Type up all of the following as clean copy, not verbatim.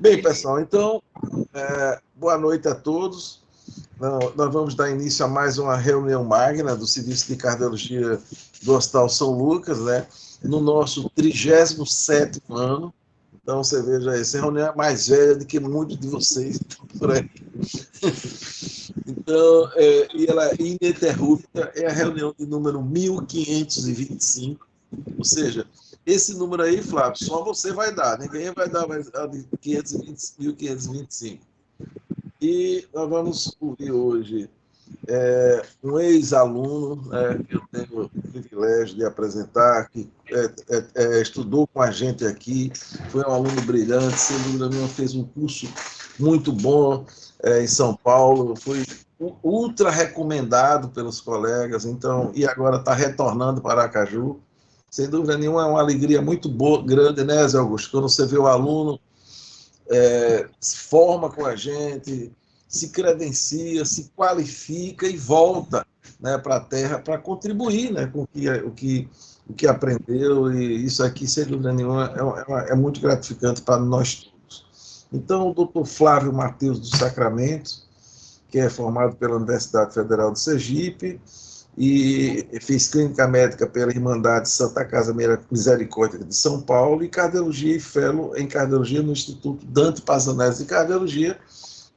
Bem, pessoal, então, boa noite a todos. Nós vamos dar início a mais uma reunião magna do Serviço de Cardiologia do Hospital São Lucas, né? No nosso 37º ano. Então, você veja aí, essa reunião é mais velha do que muitos de vocês por aí. Então, e ela é ininterrupta, é a reunião de número 1525, ou seja, esse número aí, Flávio, só você vai dar, ninguém vai dar mais a de 1525. E nós vamos ouvir hoje um ex-aluno, que eu tenho o privilégio de apresentar, que estudou com a gente aqui, foi um aluno brilhante, sem dúvida nenhuma, fez um curso muito bom em São Paulo, foi ultra recomendado pelos colegas, então, e agora está retornando para Aracaju. Sem dúvida nenhuma, é uma alegria muito boa, grande, né, Zé Augusto? Quando você vê o aluno se forma com a gente, se credencia, se qualifica e volta, né, para a Terra para contribuir, né, com o que aprendeu, e isso aqui, sem dúvida nenhuma, é muito gratificante para nós todos. Então, o doutor Flávio Mateus do Sacramento, que é formado pela Universidade Federal de Sergipe, e fiz clínica médica pela Irmandade Santa Casa Misericórdia de São Paulo e cardiologia e fellow em cardiologia no Instituto Dante Pazanese de Cardiologia,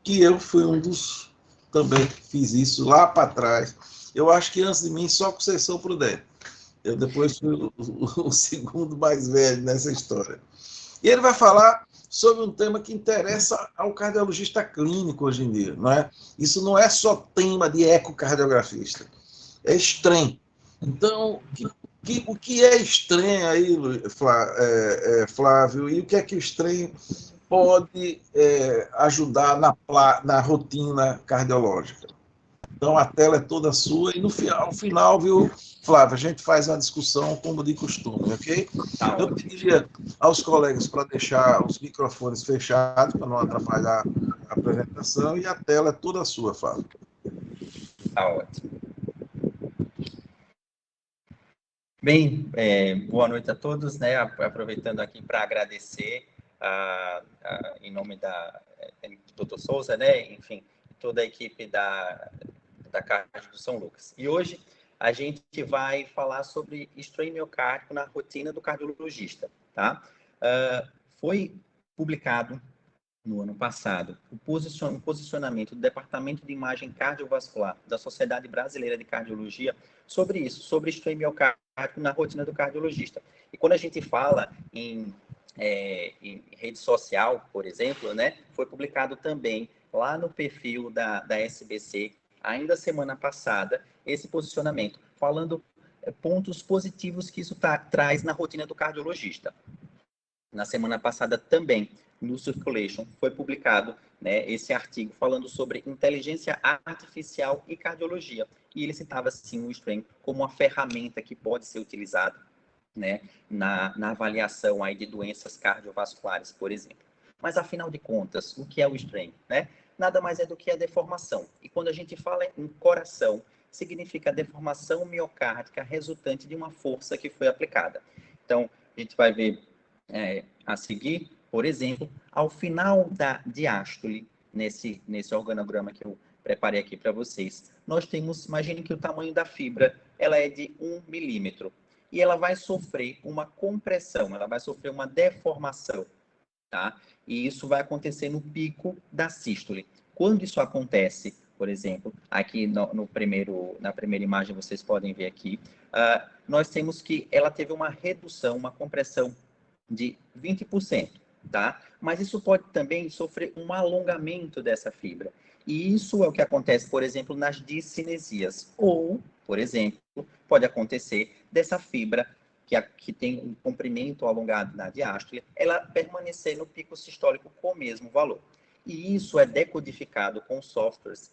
que eu fui um dos também que fiz isso lá para trás. Eu acho que antes de mim só Conceição Prudente. Eu depois fui o segundo mais velho nessa história. E ele vai falar sobre um tema que interessa ao cardiologista clínico hoje em dia, não é? Isso não é só tema de ecocardiografista. É estranho. Então, o que é estranho aí, Flávio, e o que é que o estranho pode ajudar na rotina cardiológica? Então, a tela é toda sua e no final, viu, Flávio, a gente faz uma discussão como de costume, ok? Eu pediria aos colegas para deixar os microfones fechados, para não atrapalhar a apresentação, e a tela é toda sua, Flávio. Tá ótimo. Bem, boa noite a todos, né? Aproveitando aqui para agradecer em nome do Dr. Souza, né? Enfim, toda a equipe da Cardio do São Lucas. E hoje a gente vai falar sobre strain miocárdico na rotina do cardiologista, tá? Foi publicado no ano passado o posicionamento do Departamento de Imagem Cardiovascular da Sociedade Brasileira de Cardiologia sobre isso, sobre strain miocárdico na rotina do cardiologista. E quando a gente fala em rede social, por exemplo, né, foi publicado também lá no perfil da SBC, ainda semana passada, esse posicionamento, falando pontos positivos que isso traz na rotina do cardiologista. Na semana passada também, no Circulation, foi publicado, né, esse artigo falando sobre inteligência artificial e cardiologia. E ele citava, assim, o strain como uma ferramenta que pode ser utilizada, né, na avaliação aí de doenças cardiovasculares, por exemplo. Mas, afinal de contas, o que é o strain, né? Nada mais é do que a deformação. E quando a gente fala em coração, significa deformação miocárdica resultante de uma força que foi aplicada. Então, a gente vai ver a seguir, por exemplo, ao final da diástole, nesse organograma que eu preparei aqui para vocês, nós temos, imagine que o tamanho da fibra, ela é de 1 milímetro, e ela vai sofrer uma compressão, ela vai sofrer uma deformação, tá? E isso vai acontecer no pico da sístole. Quando isso acontece, por exemplo, aqui na primeira imagem vocês podem ver aqui, nós temos que ela teve uma redução, uma compressão de 20%, tá? Mas isso pode também sofrer um alongamento dessa fibra. E isso é o que acontece, por exemplo, nas discinesias. Ou, por exemplo, pode acontecer dessa fibra que tem um comprimento alongado na diástole, ela permanecer no pico sistólico com o mesmo valor. E isso é decodificado com softwares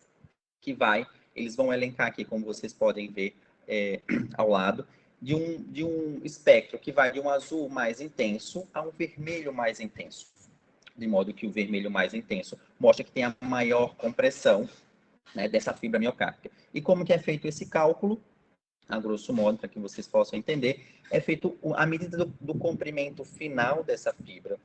que eles vão elencar aqui, como vocês podem ver ao lado, de um espectro que vai de um azul mais intenso a um vermelho mais intenso. De modo que o vermelho mais intenso mostra que tem a maior compressão, né, dessa fibra miocárdica. E como que é feito esse cálculo? A grosso modo, para que vocês possam entender, é feito a medida do comprimento final dessa fibra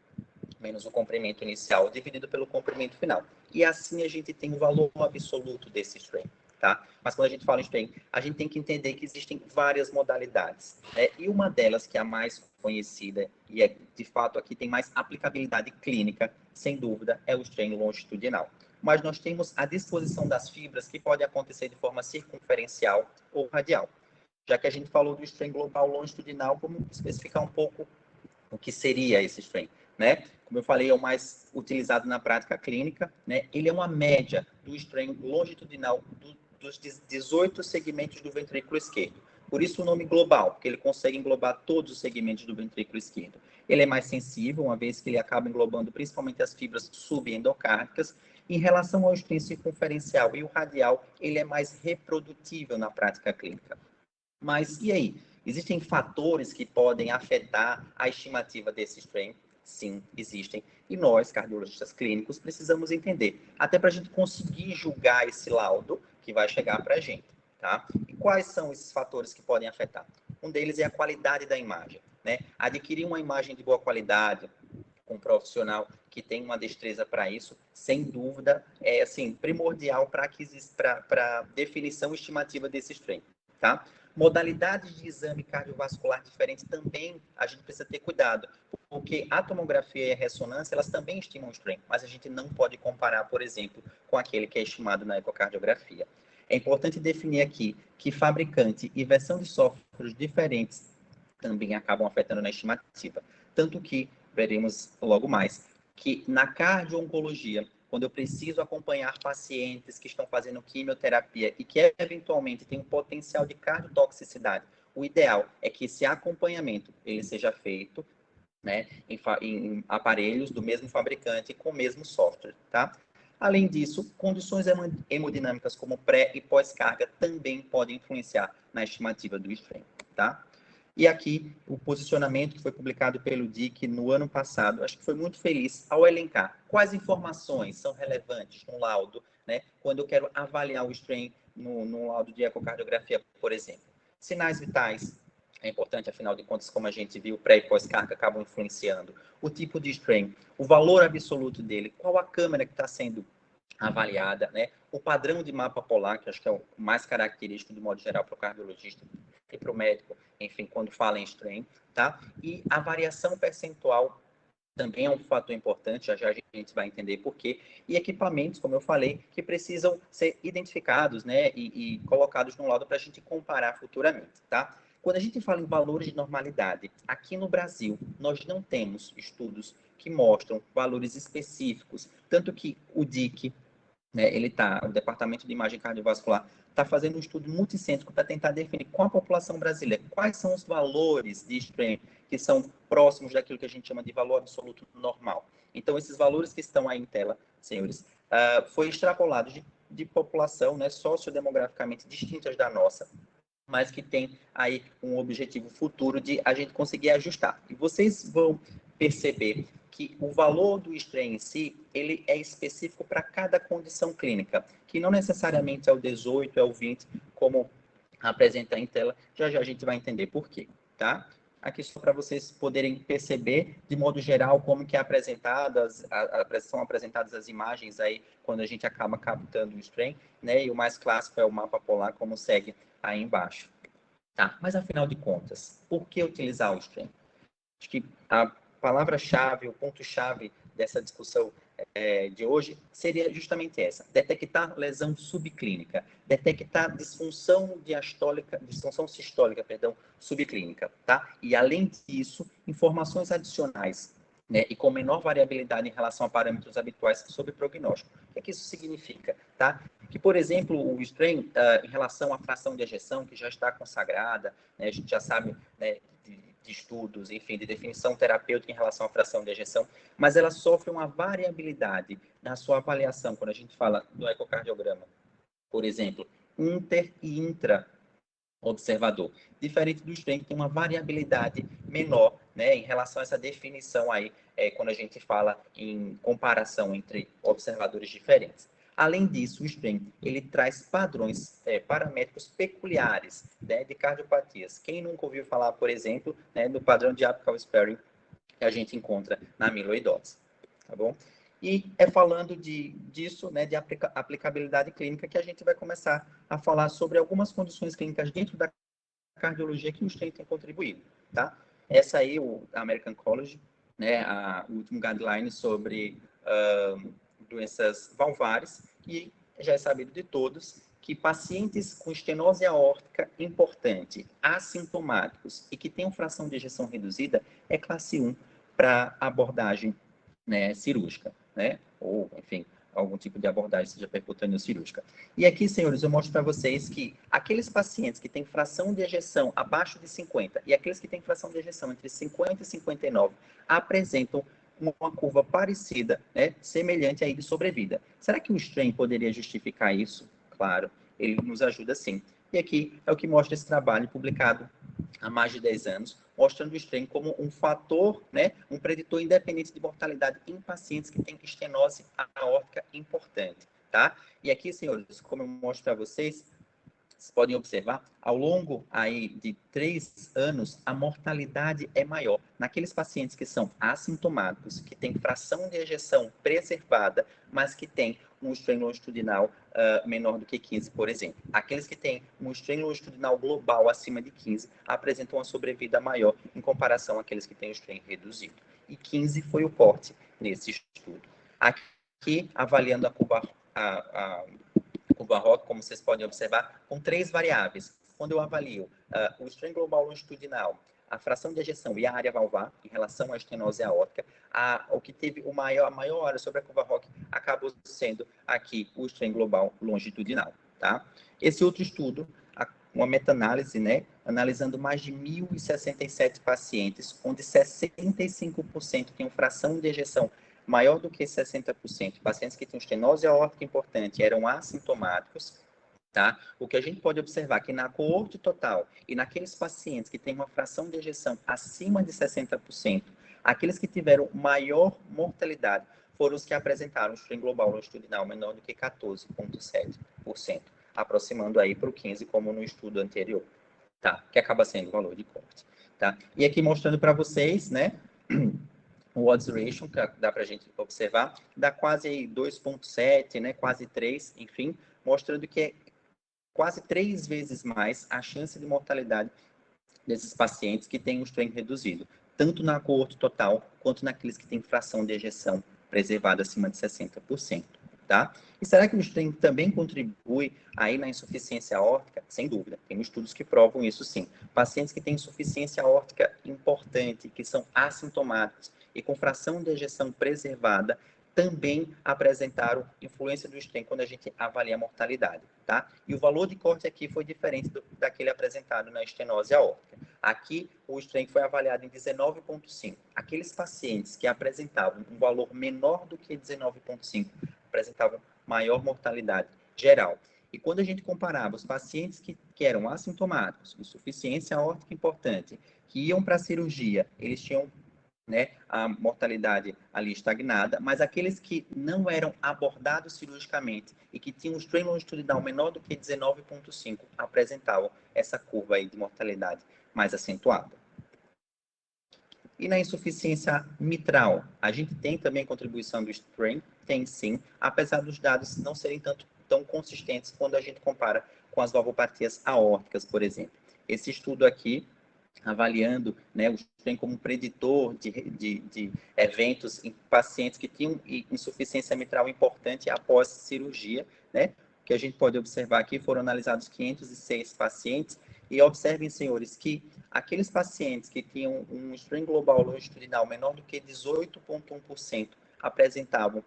menos o comprimento inicial dividido pelo comprimento final. E assim a gente tem o valor absoluto desse strain, tá? Mas quando a gente fala em strain, a gente tem que entender que existem várias modalidades, né? E uma delas, que é a mais conhecida e é, de fato, aqui tem mais aplicabilidade clínica, sem dúvida, é o strain longitudinal. Mas nós temos a disposição das fibras que pode acontecer de forma circunferencial ou radial. Já que a gente falou do strain global longitudinal, vamos especificar um pouco o que seria esse strain, né? Como eu falei, é o mais utilizado na prática clínica, né? Ele é uma média do strain longitudinal dos 18 segmentos do ventrículo esquerdo. Por isso o nome global, porque ele consegue englobar todos os segmentos do ventrículo esquerdo. Ele é mais sensível, uma vez que ele acaba englobando principalmente as fibras subendocárdicas. Em relação ao strain circunferencial e o radial, ele é mais reprodutível na prática clínica. Mas e aí? Existem fatores que podem afetar a estimativa desse strain? Sim, existem. E nós, cardiologistas clínicos, precisamos entender, até para a gente conseguir julgar esse laudo que vai chegar para a gente, tá? E quais são esses fatores que podem afetar? Um deles é a qualidade da imagem, né? Adquirir uma imagem de boa qualidade, com um profissional que tem uma destreza para isso, sem dúvida, é assim primordial para definição estimativa desse strain, tá? Modalidades de exame cardiovascular diferentes também a gente precisa ter cuidado, porque a tomografia e a ressonância, elas também estimam o strain, mas a gente não pode comparar, por exemplo, com aquele que é estimado na ecocardiografia. É importante definir aqui que fabricante e versão de softwares diferentes também acabam afetando na estimativa. Tanto que, veremos logo mais, que na cardio-oncologia, quando eu preciso acompanhar pacientes que estão fazendo quimioterapia e que eventualmente tem um potencial de cardiotoxicidade, o ideal é que esse acompanhamento ele seja feito, né, em aparelhos do mesmo fabricante com o mesmo software, tá? Além disso, condições hemodinâmicas como pré e pós-carga também podem influenciar na estimativa do strain, tá? E aqui, o posicionamento que foi publicado pelo DIC no ano passado, acho que foi muito feliz ao elencar quais informações são relevantes no laudo, né, quando eu quero avaliar o strain no laudo de ecocardiografia, por exemplo. Sinais vitais, é importante, afinal de contas, como a gente viu, pré e pós-carga acabam influenciando. O tipo de strain, o valor absoluto dele, qual a câmera que está sendo avaliada, né? O padrão de mapa polar, que acho que é o mais característico, de modo geral, para o cardiologista e para o médico, enfim, quando fala em strain, tá? E a variação percentual também é um fator importante, já já a gente vai entender por quê. E equipamentos, como eu falei, que precisam ser identificados, né, e colocados no laudo para a gente comparar futuramente, tá? Quando a gente fala em valores de normalidade, aqui no Brasil, nós não temos estudos que mostram valores específicos, tanto que o DIC, né, o Departamento de Imagem Cardiovascular, está fazendo um estudo multicêntrico para tentar definir com a população brasileira quais são os valores de strain que são próximos daquilo que a gente chama de valor absoluto normal. Então, esses valores que estão aí em tela, senhores, foi extrapolado de população, né, sociodemograficamente distintas da nossa, mas que tem aí um objetivo futuro de a gente conseguir ajustar. E vocês vão perceber que o valor do strain em si, ele é específico para cada condição clínica, que não necessariamente é o 18, é o 20, como apresenta em tela. Já já a gente vai entender por quê, tá? Aqui só para vocês poderem perceber, de modo geral, como que são apresentadas as imagens aí, quando a gente acaba captando o strain, né? E o mais clássico é o mapa polar, como segue aí embaixo. Tá, mas afinal de contas, por que utilizar o strain? Acho que a palavra-chave, o ponto-chave dessa discussão de hoje seria justamente essa: detectar lesão subclínica, detectar disfunção sistólica, subclínica, tá? E além disso, informações adicionais, né, e com menor variabilidade em relação a parâmetros habituais sobre prognóstico. O que é que isso significa, tá? Que, por exemplo, o strain, em relação à fração de ejeção, que já está consagrada, né, a gente já sabe, né, de estudos, enfim, de definição terapêutica em relação à fração de ejeção, mas ela sofre uma variabilidade na sua avaliação, quando a gente fala do ecocardiograma, por exemplo, inter e intra observador, diferente do strain, que tem uma variabilidade menor, né, em relação a essa definição aí, quando a gente fala em comparação entre observadores diferentes. Além disso, o strain, ele traz padrões paramétricos peculiares, né, de cardiopatias. Quem nunca ouviu falar, por exemplo, né, do padrão de apical sparing que a gente encontra na amiloidose? tá bom? E é falando disso, né, de aplicabilidade clínica, que a gente vai começar a falar sobre algumas condições clínicas dentro da cardiologia que o stent tem contribuído, tá? Essa aí, o American College, né, o último guideline sobre doenças valvares, e já é sabido de todos que pacientes com estenose aórtica importante, assintomáticos e que tenham fração de ejeção reduzida é classe 1 para abordagem, né, cirúrgica, né? Ou, enfim, algum tipo de abordagem, seja percutânea ou cirúrgica. E aqui, senhores, eu mostro para vocês que aqueles pacientes que têm fração de ejeção abaixo de 50 e aqueles que têm fração de ejeção entre 50 e 59 apresentam uma curva parecida, né, semelhante aí de sobrevida. Será que o strain poderia justificar isso? Claro, ele nos ajuda sim. E aqui é o que mostra esse trabalho publicado há mais de 10 anos, mostrando o strain como um fator, né, um preditor independente de mortalidade em pacientes que têm estenose aórtica importante, tá? E aqui, senhores, como eu mostro para vocês podem observar, ao longo aí de 3 anos, a mortalidade é maior. Naqueles pacientes que são assintomáticos, que têm fração de ejeção preservada, mas que têm um strain longitudinal menor do que 15, por exemplo. Aqueles que têm um strain longitudinal global acima de 15 apresentam uma sobrevida maior em comparação àqueles que têm o strain reduzido. E 15 foi o corte nesse estudo. Aqui, avaliando a curva ROC, como vocês podem observar, com 3 variáveis. Quando eu avalio o strain global longitudinal, a fração de ejeção e a área valvar em relação à estenose aórtica, o que teve a maior área sobre a curva ROC acabou sendo aqui o strain global longitudinal, tá? Esse outro estudo, uma meta-análise, né, analisando mais de 1.067 pacientes, onde 65% tinham fração de ejeção maior do que 60%, pacientes que tinham estenose aórtica importante eram assintomáticos, tá? O que a gente pode observar é que na coorte total e naqueles pacientes que têm uma fração de ejeção acima de 60%, aqueles que tiveram maior mortalidade foram os que apresentaram um strain global longitudinal menor do que 14,7%, aproximando aí para o 15%, como no estudo anterior, tá? Que acaba sendo o valor de corte, tá? E aqui mostrando para vocês, né, o odds ratio, que dá para a gente observar, dá quase 2,7, né, quase 3, enfim, mostrando que é quase 3 vezes mais a chance de mortalidade desses pacientes que têm um strain reduzido, tanto na coorte total, quanto naqueles que têm fração de ejeção preservada acima de 60%, tá? E será que o strain também contribui aí na insuficiência aórtica? Sem dúvida, tem estudos que provam isso sim. Pacientes que têm insuficiência aórtica importante, que são assintomáticos, e com fração de ejeção preservada, também apresentaram influência do strain quando a gente avalia a mortalidade, tá? E o valor de corte aqui foi diferente daquele apresentado na estenose aórtica. Aqui, o strain foi avaliado em 19,5. Aqueles pacientes que apresentavam um valor menor do que 19,5 apresentavam maior mortalidade geral. E quando a gente comparava os pacientes que eram assintomáticos, insuficiência aórtica importante, que iam para a cirurgia, eles tinham, né, a mortalidade ali estagnada, mas aqueles que não eram abordados cirurgicamente e que tinham um strain longitudinal menor do que 19,5 apresentavam essa curva aí de mortalidade mais acentuada. E na insuficiência mitral, a gente tem também contribuição do strain? Tem sim, apesar dos dados não serem tão consistentes quando a gente compara com as valvopatias aórticas, por exemplo. Esse estudo aqui, avaliando, né, o strain como preditor de eventos em pacientes que tinham insuficiência mitral importante após cirurgia, né? O que a gente pode observar aqui, foram analisados 506 pacientes, e observem, senhores, que aqueles pacientes que tinham um strain global longitudinal menor do que 18,1% apresentavam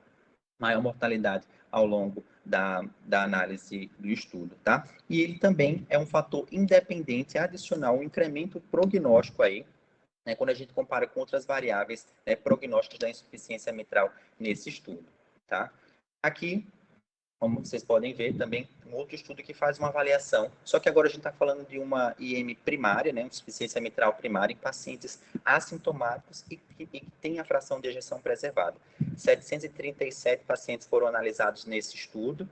maior mortalidade ao longo da análise do estudo, tá? E ele também é um fator independente adicional, um incremento prognóstico aí, né, quando a gente compara com outras variáveis, né, prognósticos da insuficiência mitral nesse estudo, tá? Aqui, como vocês podem ver, também um outro estudo que faz uma avaliação, só que agora a gente está falando de uma IM primária, né, insuficiência mitral primária em pacientes assintomáticos e que têm a fração de ejeção preservada. 737 pacientes foram analisados nesse estudo,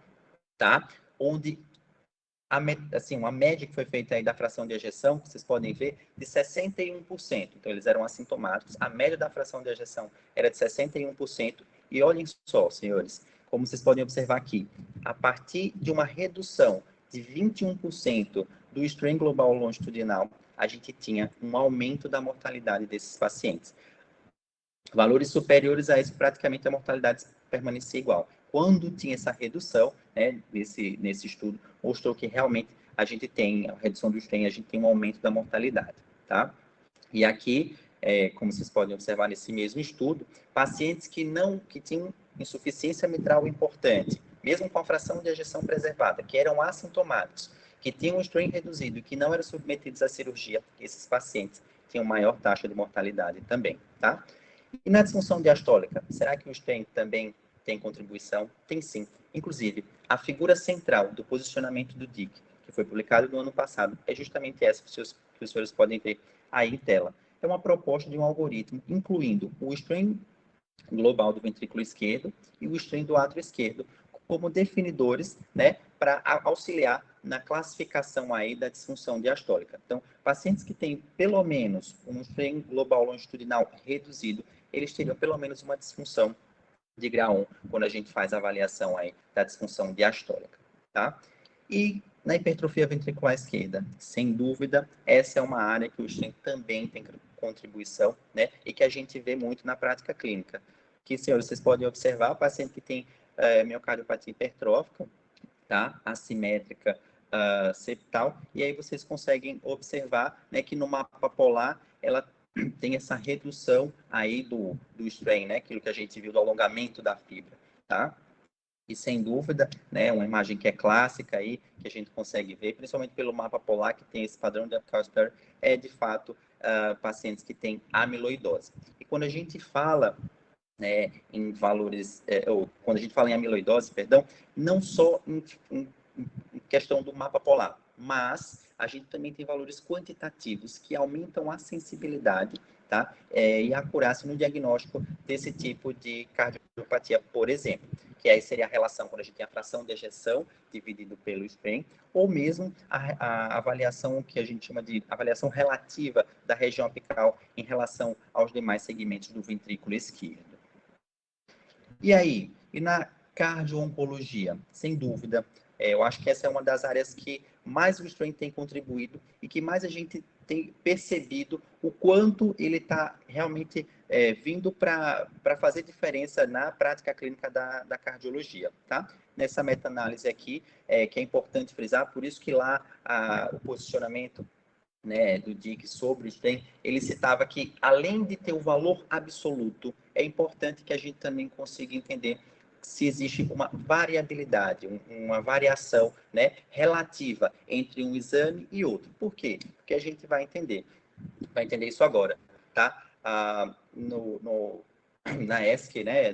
tá? Onde uma média que foi feita aí da fração de ejeção, que vocês podem ver, de 61%. Então, eles eram assintomáticos. A média da fração de ejeção era de 61%. E olhem só, senhores, como vocês podem observar aqui, a partir de uma redução de 21% do strain global longitudinal, a gente tinha um aumento da mortalidade desses pacientes. Valores superiores a isso, praticamente a mortalidade permanecia igual. Quando tinha essa redução, né, nesse estudo, mostrou que realmente a gente tem a redução do strain, a gente tem um aumento da mortalidade, tá? E aqui, como vocês podem observar nesse mesmo estudo, pacientes que tinham insuficiência mitral importante, mesmo com a fração de ejeção preservada, que eram assintomáticos, que tinham um strain reduzido e que não eram submetidos à cirurgia, esses pacientes tinham maior taxa de mortalidade também, tá? E na disfunção diastólica, será que o strain também tem contribuição? Tem sim. Inclusive, a figura central do posicionamento do DIC, que foi publicado no ano passado, é justamente essa que os senhores podem ver aí em tela. É uma proposta de um algoritmo incluindo o strain global do ventrículo esquerdo e o strain do átrio esquerdo como definidores, né, para auxiliar na classificação aí da disfunção diastólica. Então, pacientes que têm pelo menos um strain global longitudinal reduzido, eles teriam pelo menos uma disfunção de grau 1, quando a gente faz a avaliação aí da disfunção diastólica, tá? E na hipertrofia ventricular esquerda, sem dúvida, essa é uma área que o strain também tem contribuição, né? E que a gente vê muito na prática clínica. Que, senhores, vocês podem observar, o paciente que tem miocardiopatia hipertrófica, tá? Assimétrica, septal, e aí vocês conseguem observar, né, que no mapa polar ela tem essa redução aí do strain, né? Aquilo que a gente viu do alongamento da fibra, tá? E sem dúvida, né, uma imagem que é clássica aí, que a gente consegue ver, principalmente pelo mapa polar que tem esse padrão de Kaplan-Meier, é de fato pacientes que têm amiloidose. E quando a gente fala em valores, ou quando a gente fala em amiloidose, perdão, não só em questão do mapa polar, mas a gente também tem valores quantitativos que aumentam a sensibilidade, tá? E a acurácia no diagnóstico desse tipo de cardiopatia, por exemplo, que aí seria a relação quando a gente tem a fração de ejeção dividido pelo strain, ou mesmo a avaliação que a gente chama de avaliação relativa da região apical em relação aos demais segmentos do ventrículo esquerdo. E aí, e na cardio-oncologia? Sem dúvida, eu acho que essa é uma das áreas que mais o strain tem contribuído e que mais a gente tem percebido o quanto ele está realmente vindo para fazer diferença na prática clínica da cardiologia, tá? Nessa meta-análise aqui, que é importante frisar, por isso que lá o posicionamento, né, do DIC sobre o strain, ele citava que, além de ter o valor absoluto, é importante que a gente também consiga entender se existe uma variabilidade, uma variação, né, relativa entre um exame e outro. Por quê? Porque a gente vai entender isso agora, tá? Na ESC, né,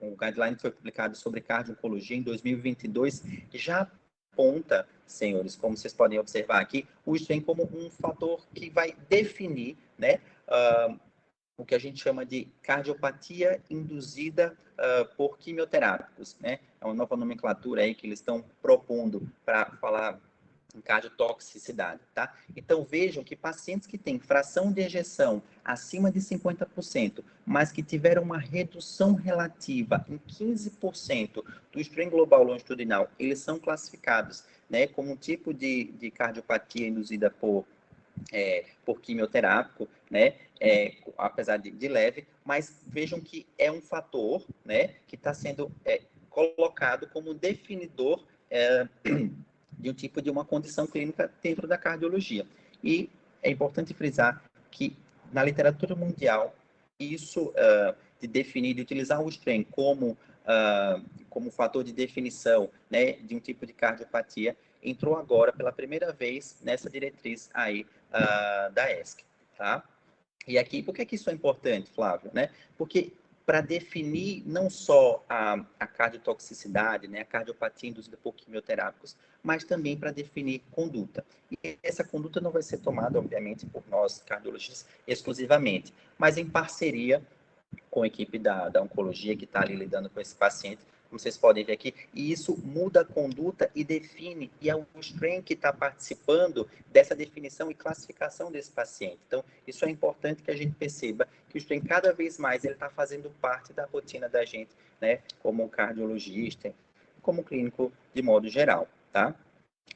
um guideline que foi publicado sobre cardio-oncologia em 2022, já aponta, senhores, como vocês podem observar aqui, o strain como um fator que vai definir, né, o que a gente chama de cardiopatia induzida por quimioterápicos, né? É uma nova nomenclatura aí que eles estão propondo para falar em cardiotoxicidade, tá? Então, vejam que pacientes que têm fração de ejeção acima de 50%, mas que tiveram uma redução relativa em 15% do strain global longitudinal, eles são classificados, né, como um tipo de cardiopatia induzida por quimioterápico, né, apesar de leve, mas vejam que é um fator, né, que está sendo colocado como definidor de um tipo de uma condição clínica dentro da cardiologia. E é importante frisar que na literatura mundial, isso de definir, de utilizar o strain como fator de definição, né, de um tipo de cardiopatia, entrou agora pela primeira vez nessa diretriz aí da ESC, tá? E aqui, por que isso é importante, Flávio, né? Porque para definir não só a cardiotoxicidade, né, a cardiopatia induzida por quimioterápicos, mas também para definir conduta. E essa conduta não vai ser tomada, obviamente, por nós cardiologistas exclusivamente, mas em parceria com a equipe da oncologia que está ali lidando com esse paciente, como vocês podem ver aqui, e isso muda a conduta e define, e é o strain que está participando dessa definição e classificação desse paciente. Então, isso é importante que a gente perceba que o strain cada vez mais ele está fazendo parte da rotina da gente, né, como cardiologista, como clínico de modo geral, tá?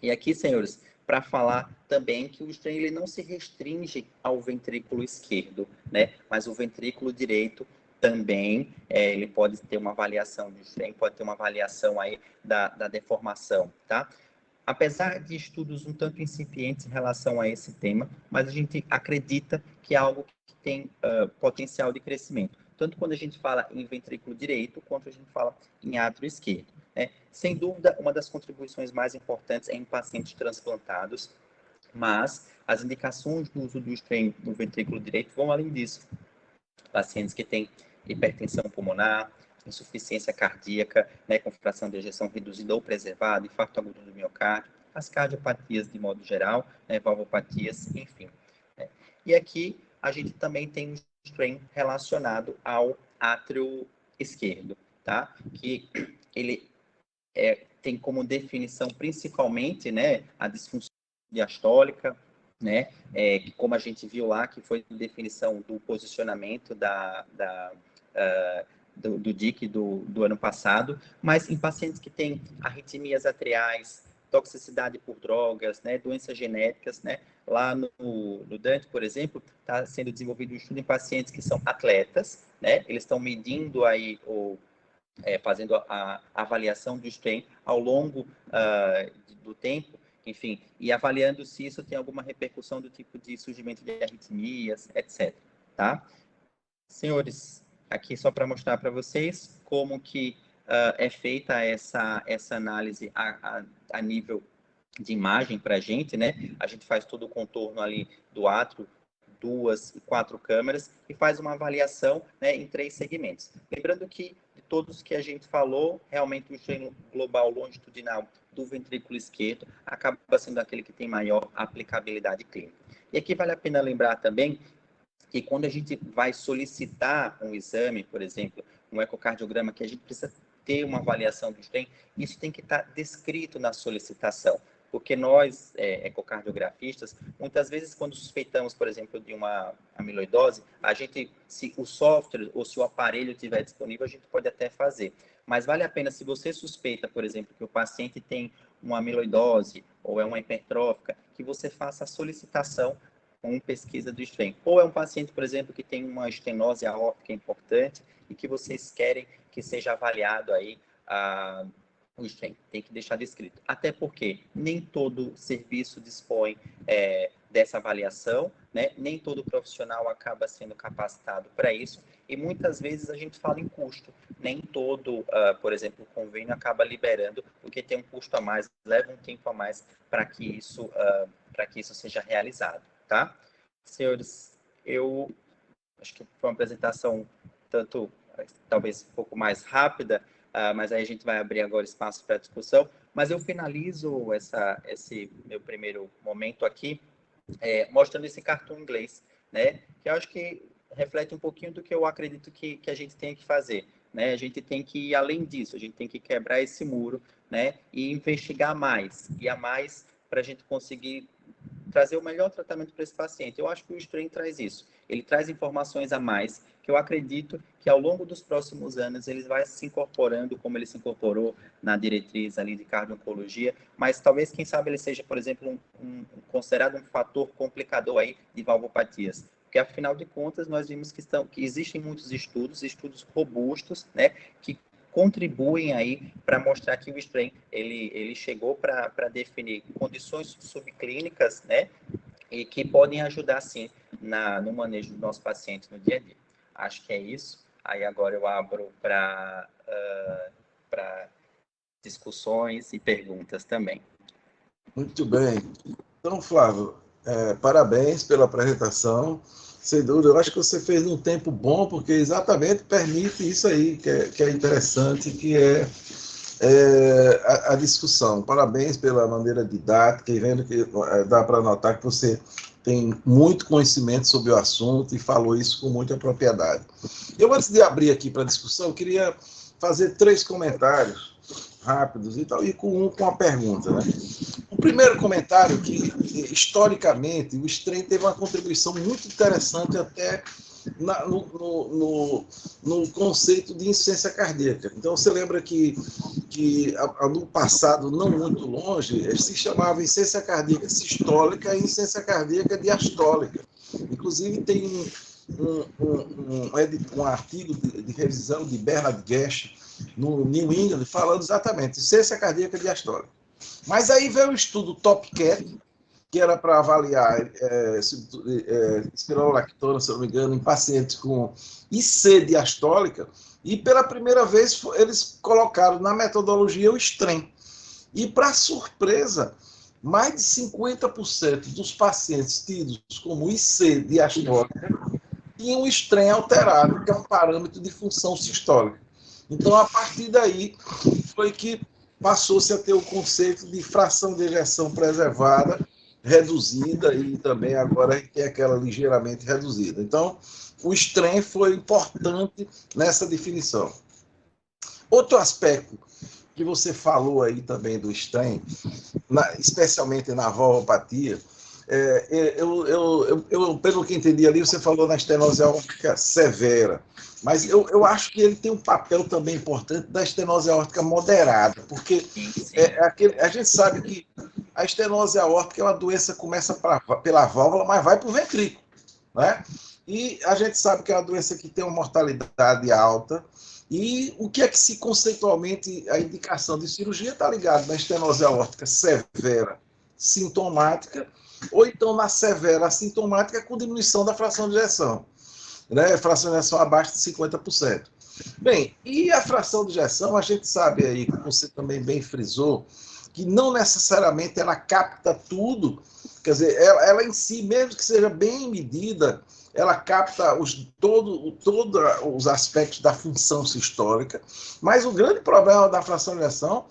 E aqui, senhores, para falar também que o strain ele não se restringe ao ventrículo esquerdo, né, mas o ventrículo direito também, ele pode ter uma avaliação de strain, pode ter uma avaliação aí da deformação, tá? Apesar de estudos um tanto incipientes em relação a esse tema, mas a gente acredita que é algo que tem potencial de crescimento, tanto quando a gente fala em ventrículo direito, quanto a gente fala em átrio esquerdo, né? Sem dúvida, uma das contribuições mais importantes é em pacientes transplantados, mas as indicações do uso do strain no ventrículo direito vão além disso. Pacientes que têm hipertensão pulmonar, insuficiência cardíaca, né, com fração de ejeção reduzida ou preservada, infarto agudo do miocárdio, as cardiopatias de modo geral, né, valvopatias, enfim. Né. E aqui a gente também tem um strain relacionado ao átrio esquerdo, tá? Que ele tem como definição principalmente, né, a disfunção diastólica, né, que como a gente viu lá, que foi a definição do posicionamento do DIC do ano passado, mas em pacientes que têm arritmias atriais, toxicidade por drogas, né, doenças genéticas, né, lá no Dante, por exemplo, está sendo desenvolvido um estudo em pacientes que são atletas, né, eles estão medindo aí fazendo a avaliação do strain ao longo do tempo, enfim, e avaliando se isso tem alguma repercussão do tipo de surgimento de arritmias, etc. Tá? Senhores, aqui só para mostrar para vocês como que é feita essa análise a nível de imagem para a gente, né? A gente faz todo o contorno ali do átrio, 2 e 4 câmeras, e faz uma avaliação, né, em 3 segmentos. Lembrando que de todos que a gente falou, realmente o strain global longitudinal do ventrículo esquerdo acaba sendo aquele que tem maior aplicabilidade clínica. E aqui vale a pena lembrar também que quando a gente vai solicitar um exame, por exemplo, um ecocardiograma, que a gente precisa ter uma avaliação do strain, isso tem que estar descrito na solicitação. Porque nós, ecocardiografistas, muitas vezes quando suspeitamos, por exemplo, de uma amiloidose, a gente, se o software ou se o aparelho estiver disponível, a gente pode até fazer. Mas vale a pena, se você suspeita, por exemplo, que o paciente tem uma amiloidose ou é uma hipertrófica, que você faça a solicitação com pesquisa do strain. Ou é um paciente, por exemplo, que tem uma estenose aórtica importante e que vocês querem que seja avaliado aí o strain. Tem que deixar descrito. Até porque nem todo serviço dispõe dessa avaliação, né? Nem todo profissional acaba sendo capacitado para isso. E muitas vezes a gente fala em custo. Nem todo, por exemplo, o convênio acaba liberando, porque tem um custo a mais, leva um tempo a mais para que isso seja realizado. Tá? Senhores, eu acho que foi uma apresentação tanto, talvez um pouco mais rápida, mas aí a gente vai abrir agora espaço para discussão. Mas eu finalizo esse meu primeiro momento aqui, mostrando esse cartoon inglês, né? Que eu acho que reflete um pouquinho do que eu acredito que a gente tem que fazer. Né? A gente tem que ir além disso, a gente tem que quebrar esse muro, né? E investigar mais, e a mais para a gente conseguir trazer o melhor tratamento para esse paciente. Eu acho que o strain traz isso. Ele traz informações a mais, que eu acredito que ao longo dos próximos anos ele vai se incorporando, como ele se incorporou na diretriz ali de cardio-oncologia, mas talvez, quem sabe, ele seja, por exemplo, considerado um fator complicador aí de valvopatias. Porque, afinal de contas, nós vimos que existem muitos estudos robustos, né, que contribuem aí para mostrar que o strain ele chegou para definir condições subclínicas, né, e que podem ajudar sim no manejo do nosso paciente no dia a dia. Acho que é isso. Aí agora eu abro para discussões e perguntas também. Muito bem. Então, Flávio, parabéns pela apresentação. Sem dúvida, eu acho que você fez num tempo bom, porque exatamente permite isso aí, que é interessante, que é a discussão. Parabéns pela maneira didática, e vendo que dá para notar que você tem muito conhecimento sobre o assunto e falou isso com muita propriedade. Eu, antes de abrir aqui para a discussão, queria fazer 3 comentários rápidos e tal, e com uma pergunta, né? O primeiro comentário que, historicamente, o Strem teve uma contribuição muito interessante até no conceito de insuficiência cardíaca. Então, você lembra que no passado, não muito longe, se chamava insuficiência cardíaca sistólica e insuficiência cardíaca diastólica. Inclusive, tem um artigo de revisão de Bernard Guesch no New England falando exatamente insuficiência cardíaca diastólica. Mas aí veio o estudo TopCat, que era para avaliar espirulolactona, se não me engano, em pacientes com IC diastólica, e pela primeira vez eles colocaram na metodologia o Strem. E, para surpresa, mais de 50% dos pacientes tidos como IC diastólica tinham o Strem alterado, que é um parâmetro de função sistólica. Então, a partir daí, foi que passou-se a ter o conceito de fração de ejeção preservada, reduzida, e também agora tem aquela ligeiramente reduzida. Então, o Strem foi importante nessa definição. Outro aspecto que você falou aí também do Strem, especialmente na valvopatia, pelo que entendi ali, você falou na estenose aórtica severa, mas eu acho que ele tem um papel também importante da estenose aórtica moderada, porque a gente sabe que a estenose aórtica é uma doença que começa pela válvula, mas vai para o ventrículo, né? E a gente sabe que é uma doença que tem uma mortalidade alta, e o que é que se conceitualmente a indicação de cirurgia está ligado na estenose aórtica severa sintomática, ou então na severa assintomática com diminuição da fração de ejeção, né? Fração de ejeção abaixo de 50%. Bem, e a fração de ejeção, a gente sabe aí, como você também bem frisou, que não necessariamente ela capta tudo, quer dizer, ela em si, mesmo que seja bem medida, ela capta todos os aspectos da função sistólica, mas o grande problema da fração de ejeção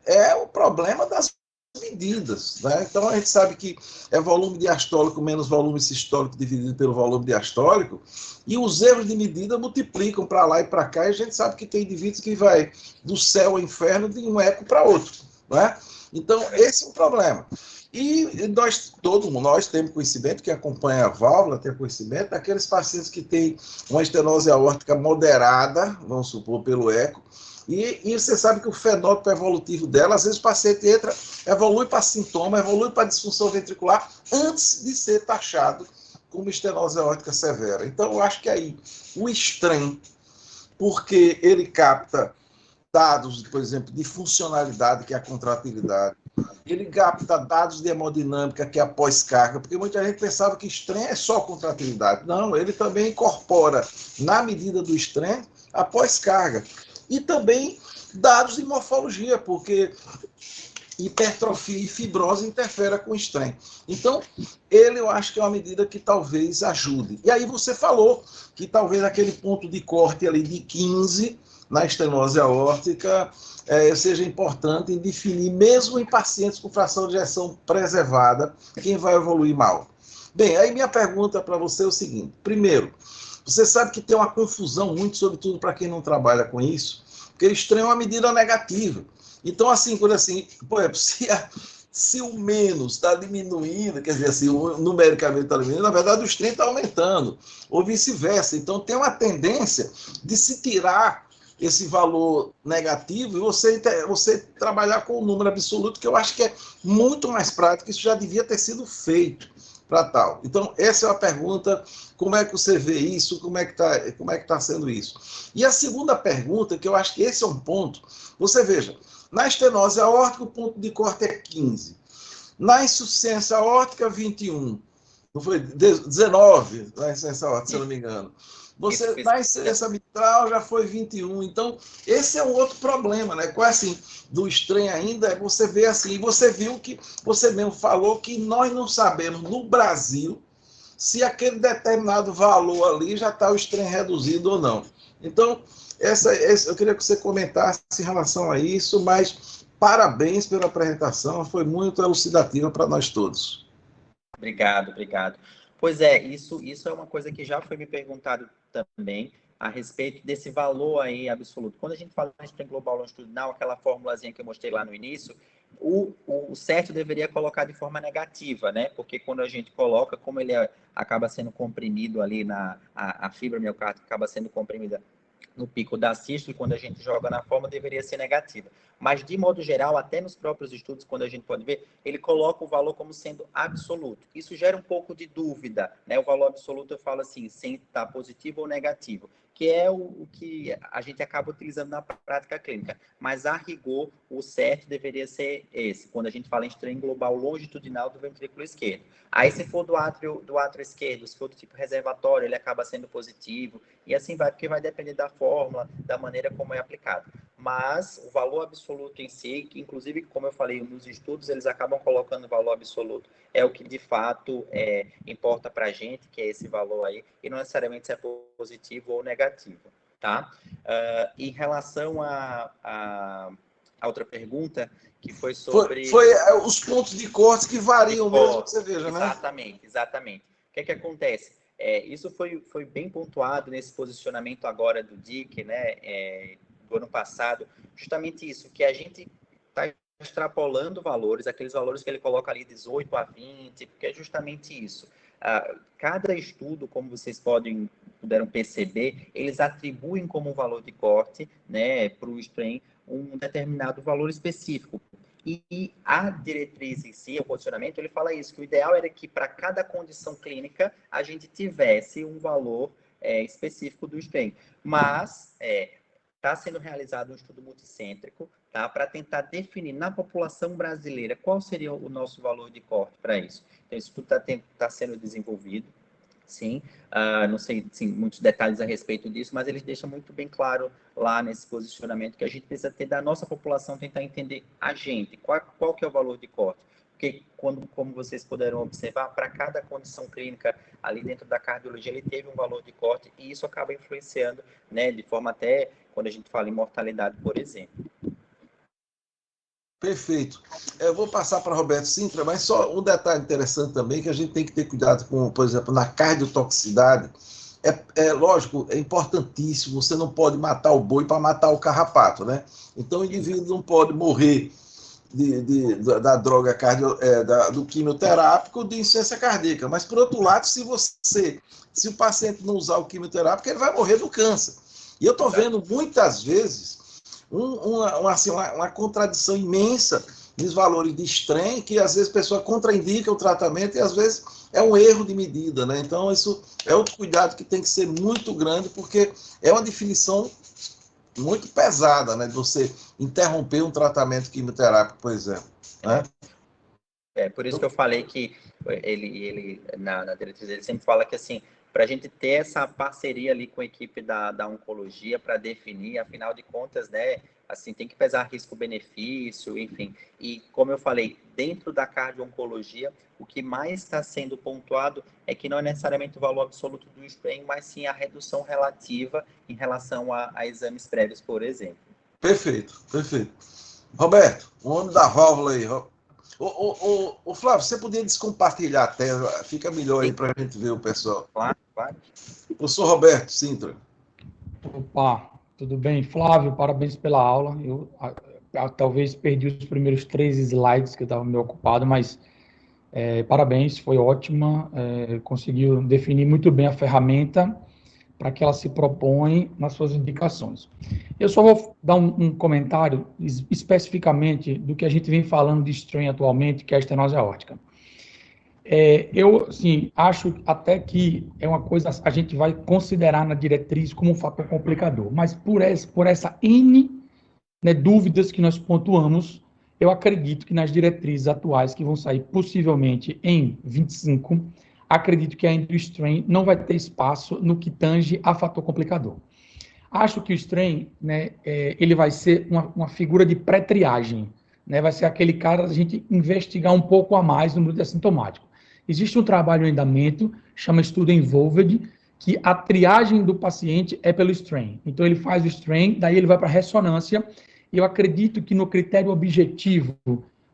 é o problema das medidas, né? Então a gente sabe que é volume diastólico menos volume sistólico dividido pelo volume diastólico, e os erros de medida multiplicam para lá e para cá, e a gente sabe que tem indivíduos que vai do céu ao inferno de um eco para outro, né? Então esse é o problema. E todos nós temos conhecimento, que acompanha a válvula, tem conhecimento daqueles pacientes que têm uma estenose aórtica moderada, vamos supor, pelo eco, e você sabe que o fenótipo evolutivo dela, às vezes o paciente evolui para sintoma, evolui para disfunção ventricular, antes de ser taxado como estenose aórtica severa. Então, eu acho que aí o Strem, porque ele capta dados, por exemplo, de funcionalidade, que é a contratilidade, ele capta dados de hemodinâmica, que é a pós-carga, porque muita gente pensava que Strem é só contratilidade. Não, ele também incorpora, na medida do Strem, a pós-carga. E também dados de morfologia, porque hipertrofia e fibrose interferem com o Strem. Então, eu acho que é uma medida que talvez ajude. E aí você falou que talvez aquele ponto de corte ali de 15 na estenose aórtica seja importante em definir, mesmo em pacientes com fração de ejeção preservada, quem vai evoluir mal. Bem, aí minha pergunta para você é o seguinte. Primeiro, você sabe que tem uma confusão muito, sobretudo para quem não trabalha com isso, porque o Strem é uma medida negativa. Então, assim, quando assim, por exemplo, se o menos está diminuindo, quer dizer, assim, numericamente está diminuindo, na verdade o Strem está aumentando, ou vice-versa. Então, tem uma tendência de se tirar esse valor negativo e você trabalhar com o número absoluto, que eu acho que é muito mais prático, isso já devia ter sido feito para tal. Então, essa é a pergunta, como é que você vê isso, como é que tá sendo isso? E a segunda pergunta, que eu acho que esse é um ponto, você veja, na estenose aórtica o ponto de corte é 15, na insuficiência aórtica 21, não foi 19 na insuficiência aórtica, se eu não me engano. Na insuficiência mitral já foi 21, então esse é um outro problema, né? Qual é assim, do Strem ainda, é você ver assim, e você viu que, você mesmo falou que nós não sabemos no Brasil se aquele determinado valor ali já está o Strem reduzido ou não. Então, eu queria que você comentasse em relação a isso, mas parabéns pela apresentação, foi muito elucidativa para nós todos. Obrigado. Pois é, isso é uma coisa que já foi me perguntado também, a respeito desse valor aí absoluto. Quando a gente fala em strain global longitudinal, aquela formulazinha que eu mostrei lá no início, o certo deveria colocar de forma negativa, né? Porque quando a gente coloca, como ele acaba sendo comprimido ali, a fibra miocárdica acaba sendo comprimida no pico da sístole, quando a gente joga na forma, deveria ser negativa. Mas, de modo geral, até nos próprios estudos, quando a gente pode ver, ele coloca o valor como sendo absoluto. Isso gera um pouco de dúvida, né? O valor absoluto, eu falo assim, sem estar positivo ou negativo, que é o que a gente acaba utilizando na prática clínica. Mas, a rigor, o certo deveria ser esse, quando a gente fala em strain global longitudinal do ventrículo esquerdo. Aí, se for do átrio esquerdo, se for do tipo reservatório, ele acaba sendo positivo, e assim vai, porque vai depender da fórmula, da maneira como é aplicado. Mas o valor absoluto em si, que inclusive, como eu falei, nos estudos, eles acabam colocando o valor absoluto, é o que de fato importa para a gente, que é esse valor aí, e não necessariamente se é positivo ou negativo, tá? Em relação a outra pergunta, que foi sobre... Foi os pontos de corte que variam mesmo, que você veja, exatamente, né? Exatamente. O que é que acontece? Isso foi bem pontuado nesse posicionamento agora do DIC, né, do ano passado, justamente isso, que a gente está extrapolando valores, aqueles valores que ele coloca ali 18 a 20, porque é justamente isso. Cada estudo, como vocês puderam perceber, eles atribuem como valor de corte, né, para o strain um determinado valor específico. E a diretriz em si, o posicionamento, ele fala isso, que o ideal era que para cada condição clínica a gente tivesse um valor específico do strain. Mas está sendo realizado um estudo multicêntrico, tá, para tentar definir na população brasileira qual seria o nosso valor de corte para isso. Então, isso tudo está sendo desenvolvido. Sim, não sei sim, muitos detalhes a respeito disso, mas eles deixam muito bem claro lá nesse posicionamento que a gente precisa ter da nossa população, tentar entender a gente, qual que é o valor de corte. Porque, como vocês puderam observar, para cada condição clínica ali dentro da cardiologia, ele teve um valor de corte e isso acaba influenciando, né, de forma até, quando a gente fala em mortalidade, por exemplo. Perfeito. Eu vou passar para Roberto Sintra, mas só um detalhe interessante também, que a gente tem que ter cuidado com, por exemplo, na cardiotoxicidade. Lógico, é importantíssimo, você não pode matar o boi para matar o carrapato, né? Então o indivíduo não pode morrer da droga do quimioterápico de insuficiência cardíaca. Mas, por outro lado, se o paciente não usar o quimioterápico, ele vai morrer do câncer. E eu estou vendo muitas vezes uma contradição imensa nos valores de strain, que às vezes a pessoa contraindica o tratamento e às vezes é um erro de medida, né? Então, isso é outro cuidado que tem que ser muito grande, porque é uma definição muito pesada, né? De você interromper um tratamento quimioterápico, por exemplo, né? Por isso que eu falei que ele na diretriz, ele sempre fala que, assim, para a gente ter essa parceria ali com a equipe da oncologia para definir, afinal de contas, né, assim, tem que pesar risco-benefício, enfim. E, como eu falei, dentro da cardio-oncologia, o que mais está sendo pontuado é que não é necessariamente o valor absoluto do strain, mas sim a redução relativa em relação a exames prévios, por exemplo. Perfeito. Roberto, o homem da válvula aí. Ô, Flávio, você podia descompartilhar a tela, fica melhor aí para a gente ver o pessoal. Claro. Professor Roberto Sintra. Opa, tudo bem? Flávio, parabéns pela aula. Eu talvez perdi os primeiros 3 slides que eu estava meio ocupado, mas parabéns, foi ótima. Conseguiu definir muito bem a ferramenta para que ela se propõe nas suas indicações. Eu só vou dar um comentário especificamente do que a gente vem falando de strain atualmente, que é a estenose aórtica. Eu, assim, acho até que é uma coisa a gente vai considerar na diretriz como um fator complicador, mas por essa N, né, dúvidas que nós pontuamos, eu acredito que nas diretrizes atuais, que vão sair possivelmente em 25, acredito que ainda o strain não vai ter espaço no que tange a fator complicador. Acho que o strain, né, ele vai ser uma figura de pré-triagem, né, vai ser aquele cara a gente investigar um pouco a mais no grupo assintomático. Existe um trabalho em andamento, chama estudo Involved, que a triagem do paciente é pelo strain. Então, ele faz o strain, daí ele vai para a ressonância, e eu acredito que no critério objetivo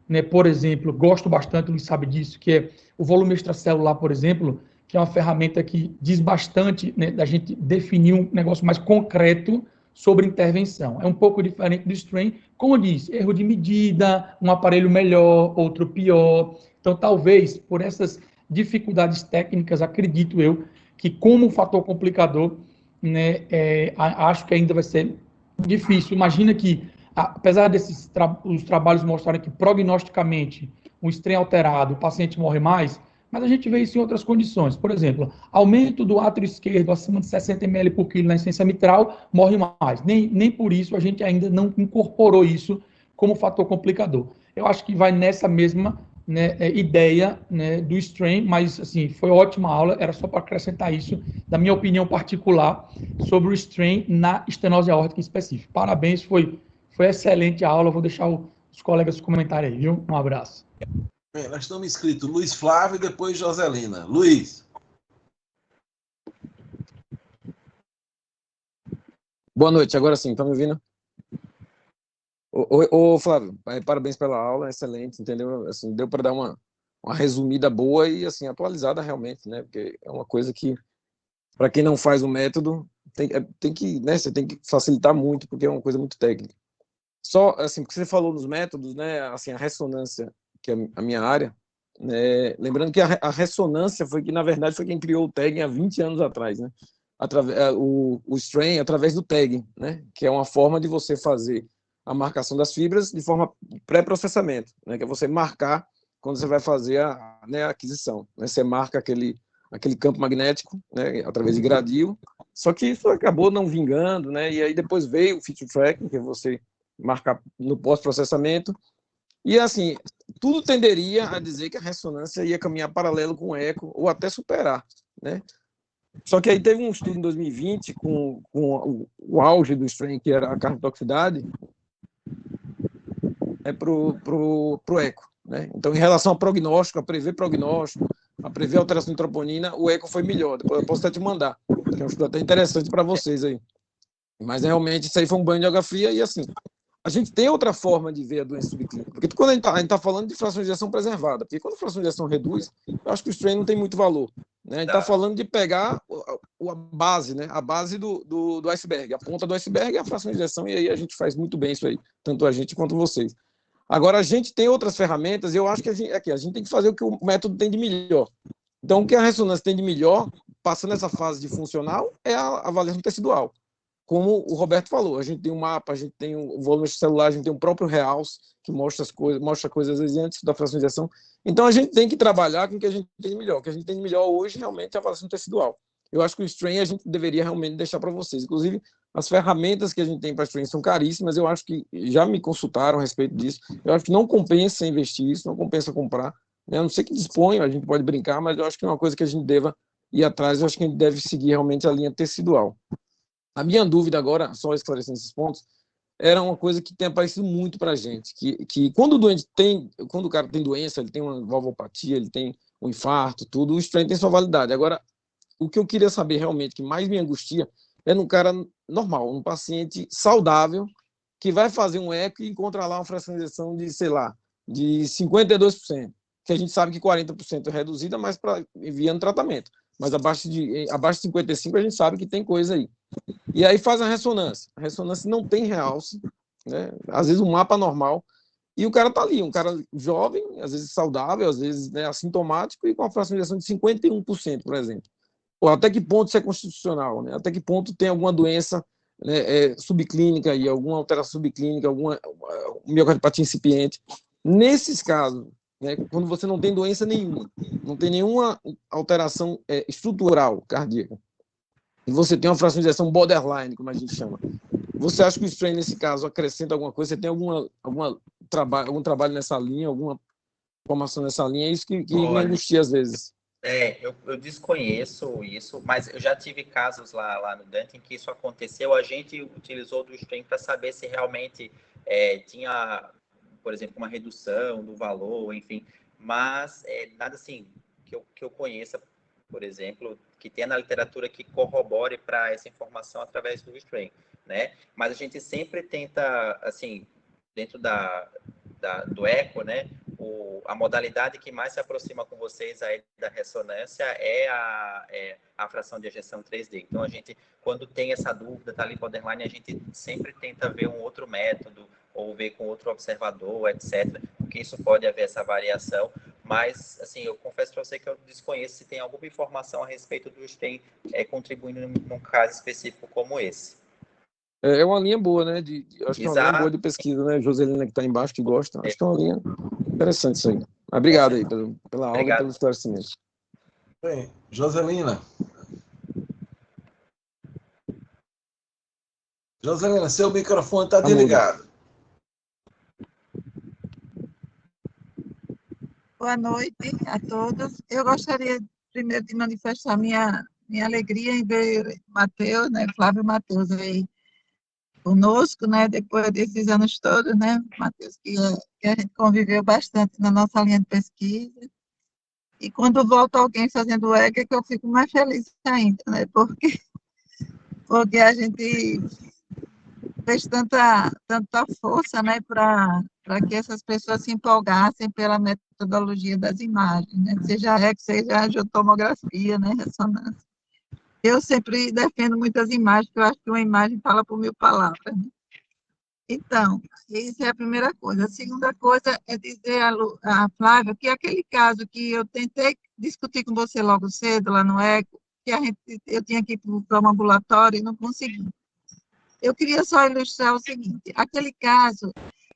né? Por exemplo, gosto bastante, o Luiz sabe disso, que é o volume extracelular, por exemplo, que é uma ferramenta que diz bastante, né, da gente definir um negócio mais concreto sobre intervenção. É um pouco diferente do strain, como eu disse, erro de medida, um aparelho melhor, outro pior. Então, talvez, por essas dificuldades técnicas, acredito eu, que como fator complicador, né, acho que ainda vai ser difícil. Imagina que, apesar desses os trabalhos mostrarem que prognosticamente um strain alterado, o paciente morre mais, mas a gente vê isso em outras condições. Por exemplo, aumento do átrio esquerdo acima de 60 ml por quilo na insuficiência mitral, morre mais. Nem por isso a gente ainda não incorporou isso como fator complicador. Eu acho que vai nessa mesma, né, ideia, né, do strain, mas assim, foi ótima aula, era só para acrescentar isso, da minha opinião particular, sobre o strain na estenose aórtica específica. Parabéns, foi excelente a aula, vou deixar os colegas comentarem aí, viu? Um abraço. Nós estamos inscritos Luiz Flávio e depois Joselina. Luiz. Boa noite, agora sim, tá me ouvindo? Ô, Flávio, parabéns pela aula, excelente, entendeu? Assim, deu para dar uma resumida boa e assim atualizada realmente, né? Porque é uma coisa que, para quem não faz o método, tem que, né? Você tem que facilitar muito, porque é uma coisa muito técnica. Só, assim, porque você falou nos métodos, né? Assim, a ressonância, que é a minha área, né? Lembrando que a ressonância foi que, na verdade, foi quem criou o tagging há 20 anos atrás, né? O strain através do tagging, né? Que é uma forma de você fazer a marcação das fibras de forma pré-processamento, né? Que é você marcar quando você vai fazer né, a aquisição, né? Você marca aquele campo magnético, né? Através de gradil, só que isso acabou não vingando, né? E aí depois veio o feature tracking, que é você marcar no pós-processamento, e assim, tudo tenderia a dizer que a ressonância ia caminhar paralelo com o eco, ou até superar, né? Só que aí teve um estudo em 2020 com o auge do strain, que era a carnotoxicidade, pro eco, né? Então, em relação ao prognóstico, a prever alteração de troponina, o eco foi melhor. Depois eu posso até te mandar, que é um estudo até interessante para vocês aí. Mas realmente isso aí foi um banho de água fria e assim, a gente tem outra forma de ver a doença subclínica. Porque quando a gente tá falando de fração de ejeção preservada, porque quando a fração de ejeção reduz, eu acho que o strain não tem muito valor. Né? A gente está falando de pegar a base, né? A base do iceberg, a ponta do iceberg é a fração de ejeção, e aí a gente faz muito bem isso aí, tanto a gente quanto vocês. Agora, a gente tem outras ferramentas, e eu acho que a gente tem que fazer o que o método tem de melhor. Então, o que a ressonância tem de melhor, passando essa fase de funcional, é a avaliação tecidual. Como o Roberto falou, a gente tem um mapa, a gente tem o volume celular, a gente tem o próprio realce, que mostra coisas às vezes antes da fração de injeção. Então, a gente tem que trabalhar com o que a gente tem de melhor. O que a gente tem de melhor hoje, realmente, é a avaliação tecidual. Eu acho que o strain a gente deveria realmente deixar para vocês. Inclusive, as ferramentas que a gente tem para strain são caríssimas. Eu acho que já me consultaram a respeito disso. Eu acho que não compensa investir isso, não compensa comprar. Né? A não sei que disponha, a gente pode brincar, mas eu acho que é uma coisa que a gente deva ir atrás. Eu acho que a gente deve seguir realmente a linha tecidual. A minha dúvida agora, só esclarecendo esses pontos, era uma coisa que tem aparecido muito para a gente, que quando o cara tem doença, ele tem uma valvopatia, ele tem um infarto, tudo, o strain tem sua validade. Agora, o que eu queria saber realmente, que mais me angustia, é num cara normal, um paciente saudável, que vai fazer um eco e encontra lá uma fração de ejeção de, sei lá, de 52%, que a gente sabe que 40% é reduzida, mas enviando tratamento. Mas abaixo de 55% a gente sabe que tem coisa aí. E aí faz a ressonância. A ressonância não tem realce, né? Às vezes um mapa normal, e o cara tá ali, um cara jovem, às vezes saudável, às vezes, né, assintomático, e com a fração de ejeção de 51%, por exemplo. Pô, até que ponto isso é constitucional? Né? Até que ponto tem alguma doença, né, subclínica e alguma alteração subclínica, alguma miocardiopatia incipiente? Nesses casos, né, quando você não tem doença nenhuma, não tem nenhuma alteração estrutural cardíaca, e você tem uma fração de ejeção borderline, como a gente chama, você acha que o strain, nesse caso, acrescenta alguma coisa? Você tem algum trabalho nessa linha, alguma formação nessa linha? É isso que me angustia às vezes. Eu desconheço isso, mas eu já tive casos lá no Dante em que isso aconteceu. A gente utilizou do strain para saber se realmente tinha, por exemplo, uma redução do valor, enfim. Mas nada assim que eu conheça, por exemplo, que tenha na literatura que corrobore para essa informação através do strain, né? Mas a gente sempre tenta, assim, dentro do eco, né? A modalidade que mais se aproxima com vocês aí da ressonância é a fração de ejeção 3D. Então, a gente, quando tem essa dúvida, tá ali borderline, a gente sempre tenta ver um outro método, ou ver com outro observador, etc., porque isso pode haver essa variação. Mas, assim, eu confesso para você que eu desconheço se tem alguma informação a respeito do STEM contribuindo num caso específico como esse. É uma linha boa, né? Acho que é uma linha Exato. boa de pesquisa, né? Joselina, que está embaixo, que gosta. Acho que é uma linha interessante isso aí. Mas obrigado aí pela aula Obrigado. e pelo esclarecimento. Bem, Joselina. Joselina, seu microfone está desligado. Boa noite a todos. Eu gostaria primeiro de manifestar minha alegria em ver Matheus, né, Flávio Matheus aí conosco, né, depois desses anos todos, né, Matheus, que a gente conviveu bastante na nossa linha de pesquisa. E quando volta alguém fazendo ECA, que eu fico mais feliz ainda, né, porque a gente fez tanta força, né, para que essas pessoas se empolgassem pela metodologia das imagens, né, seja ECA, seja angiotomografia, né, ressonância. Eu sempre defendo muitas imagens, porque eu acho que uma imagem fala por 1000 palavras. Né? Então, isso é a primeira coisa. A segunda coisa é dizer a Flávia que aquele caso que eu tentei discutir com você logo cedo, lá no ECO, que eu tinha que ir para o ambulatório e não consegui. Eu queria só ilustrar o seguinte, aquele caso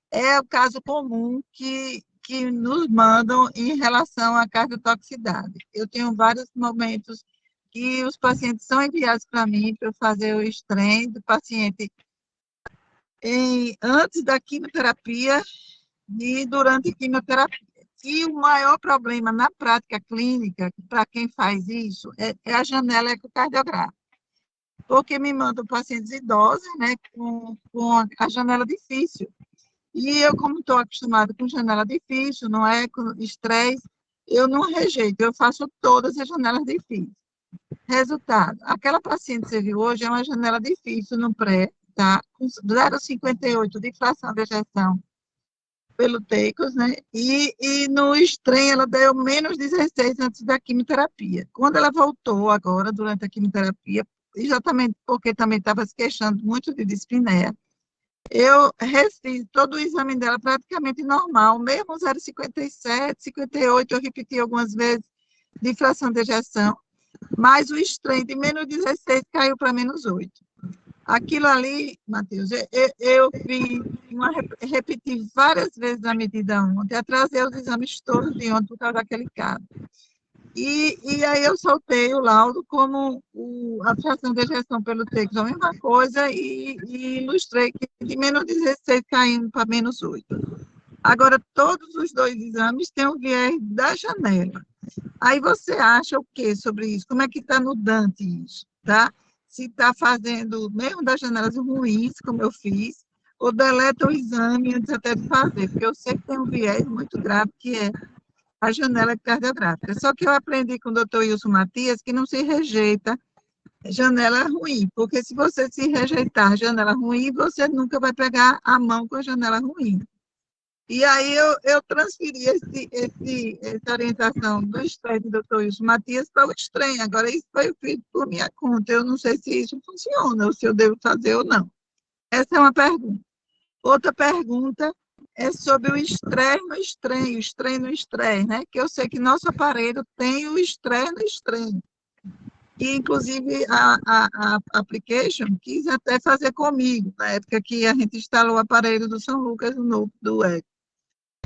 é o caso comum que nos mandam em relação à cardiotoxicidade. Eu tenho vários momentos que os pacientes são enviados para mim para eu fazer o strain do paciente antes da quimioterapia e durante a quimioterapia. E o maior problema na prática clínica, para quem faz isso, é a janela ecocardiográfica. Porque me mandam pacientes idosos, né, com a janela difícil. E eu, como estou acostumada com janela difícil, não é com estresse, eu não rejeito, eu faço todas as janelas difíceis. Resultado, aquela paciente que você viu hoje é uma janela difícil no pré, tá? Com 0,58 de fração de ejeção pelo TEICOS, né? E no strain ela deu menos 16 antes da quimioterapia. Quando ela voltou agora, durante a quimioterapia, exatamente porque também estava se queixando muito de dispneia, eu refiz todo o exame dela praticamente normal, mesmo 0,57, 58, eu repeti algumas vezes de fração de ejeção, mas o strain de menos 16 caiu para menos 8. Aquilo ali, Matheus, eu repeti várias vezes a medida ontem, atrasei os exames todos de ontem por causa daquele caso. E aí eu soltei o laudo como a fração de ejeção pelo TECOS a mesma coisa e ilustrei que de menos 16 caindo para menos 8. Agora, todos os dois exames têm o viés da janela. Aí você acha o que sobre isso? Como é que está no Dante isso, tá? Se está fazendo, mesmo das janelas ruins, como eu fiz, ou deleta o exame antes até de fazer, porque eu sei que tem um viés muito grave, que é a janela cardiográfica. Só que eu aprendi com o doutor Wilson Matias que não se rejeita janela ruim, porque se você se rejeitar janela ruim, você nunca vai pegar a mão com a janela ruim. E aí eu transferi essa orientação do strain do doutor Wilson Matias para o strain. Agora, isso foi feito por minha conta. Eu não sei se isso funciona, ou se eu devo fazer ou não. Essa é uma pergunta. Outra pergunta é sobre o estresse no strain, o strain no estresse, né? Que eu sei que nosso aparelho tem o estresse no strain. E, inclusive, a application quis até fazer comigo, na época que a gente instalou o aparelho do São Lucas, do ECO,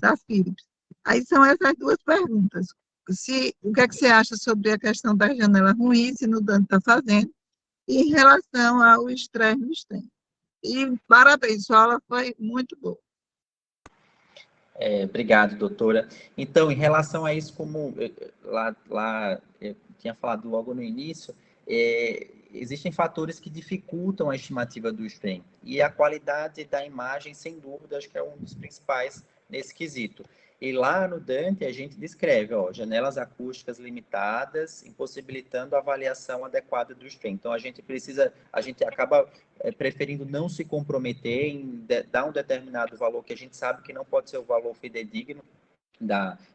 da Philips. Aí são essas duas perguntas. O que é que você acha sobre a questão da janela ruim, se no Dante está fazendo, e em relação ao estresse no strain. E parabéns, sua aula foi muito boa. Obrigado, doutora. Então, em relação a isso, como lá eu tinha falado logo no início, existem fatores que dificultam a estimativa do strain. E a qualidade da imagem, sem dúvida, acho que é um dos principais nesse quesito. E lá no Dante a gente descreve, ó, janelas acústicas limitadas, impossibilitando a avaliação adequada do strain. Então a gente acaba preferindo não se comprometer em dar um determinado valor que a gente sabe que não pode ser o valor fidedigno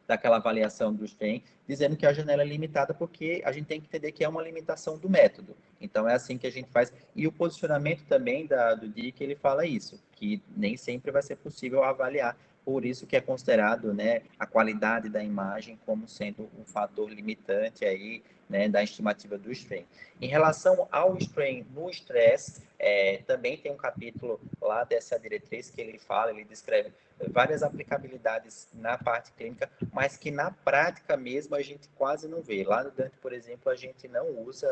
daquela avaliação do strain, dizendo que a janela é limitada, porque a gente tem que entender que é uma limitação do método. Então, é assim que a gente faz. E o posicionamento também do DIC, ele fala isso, que nem sempre vai ser possível avaliar, por isso que é considerado, né, a qualidade da imagem como sendo um fator limitante aí, né, da estimativa do strain. Em relação ao strain no estresse, também tem um capítulo lá dessa diretriz que ele fala, ele descreve várias aplicabilidades na parte clínica, mas que na prática mesmo a gente quase não vê. Lá no Dante, por exemplo, a gente não usa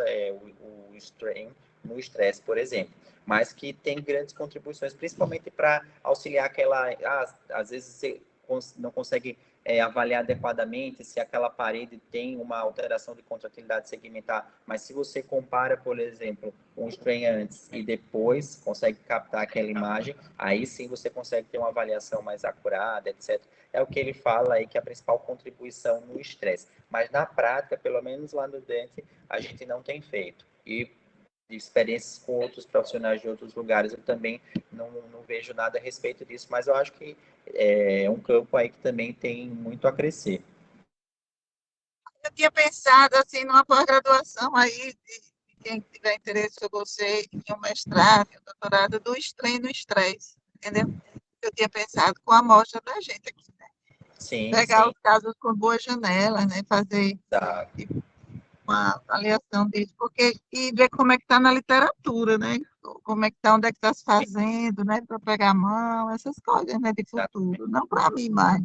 o strain no estresse, por exemplo, mas que tem grandes contribuições, principalmente para auxiliar aquela... às vezes você não consegue avaliar adequadamente se aquela parede tem uma alteração de contratilidade segmentar, mas se você compara, por exemplo, um strain antes e depois consegue captar aquela imagem, aí sim você consegue ter uma avaliação mais acurada, etc. É o que ele fala aí que é a principal contribuição no estresse. Mas na prática, pelo menos lá no Dante, a gente não tem feito. E de experiências com outros profissionais de outros lugares, eu também não vejo nada a respeito disso, mas eu acho que é um campo aí que também tem muito a crescer. Eu tinha pensado, assim, numa pós-graduação aí, de quem tiver interesse, eu você, em um mestrado, um doutorado, do strain no estresse, entendeu? Eu tinha pensado com a amostra da gente aqui, né? Sim, Pegar sim. os casos com boas janelas, né? Fazer Tá. uma avaliação disso, e ver como é que está na literatura, né? Como é que está, onde é que está se fazendo, né? Para pegar a mão, essas coisas, né? De futuro. Não para mim mais,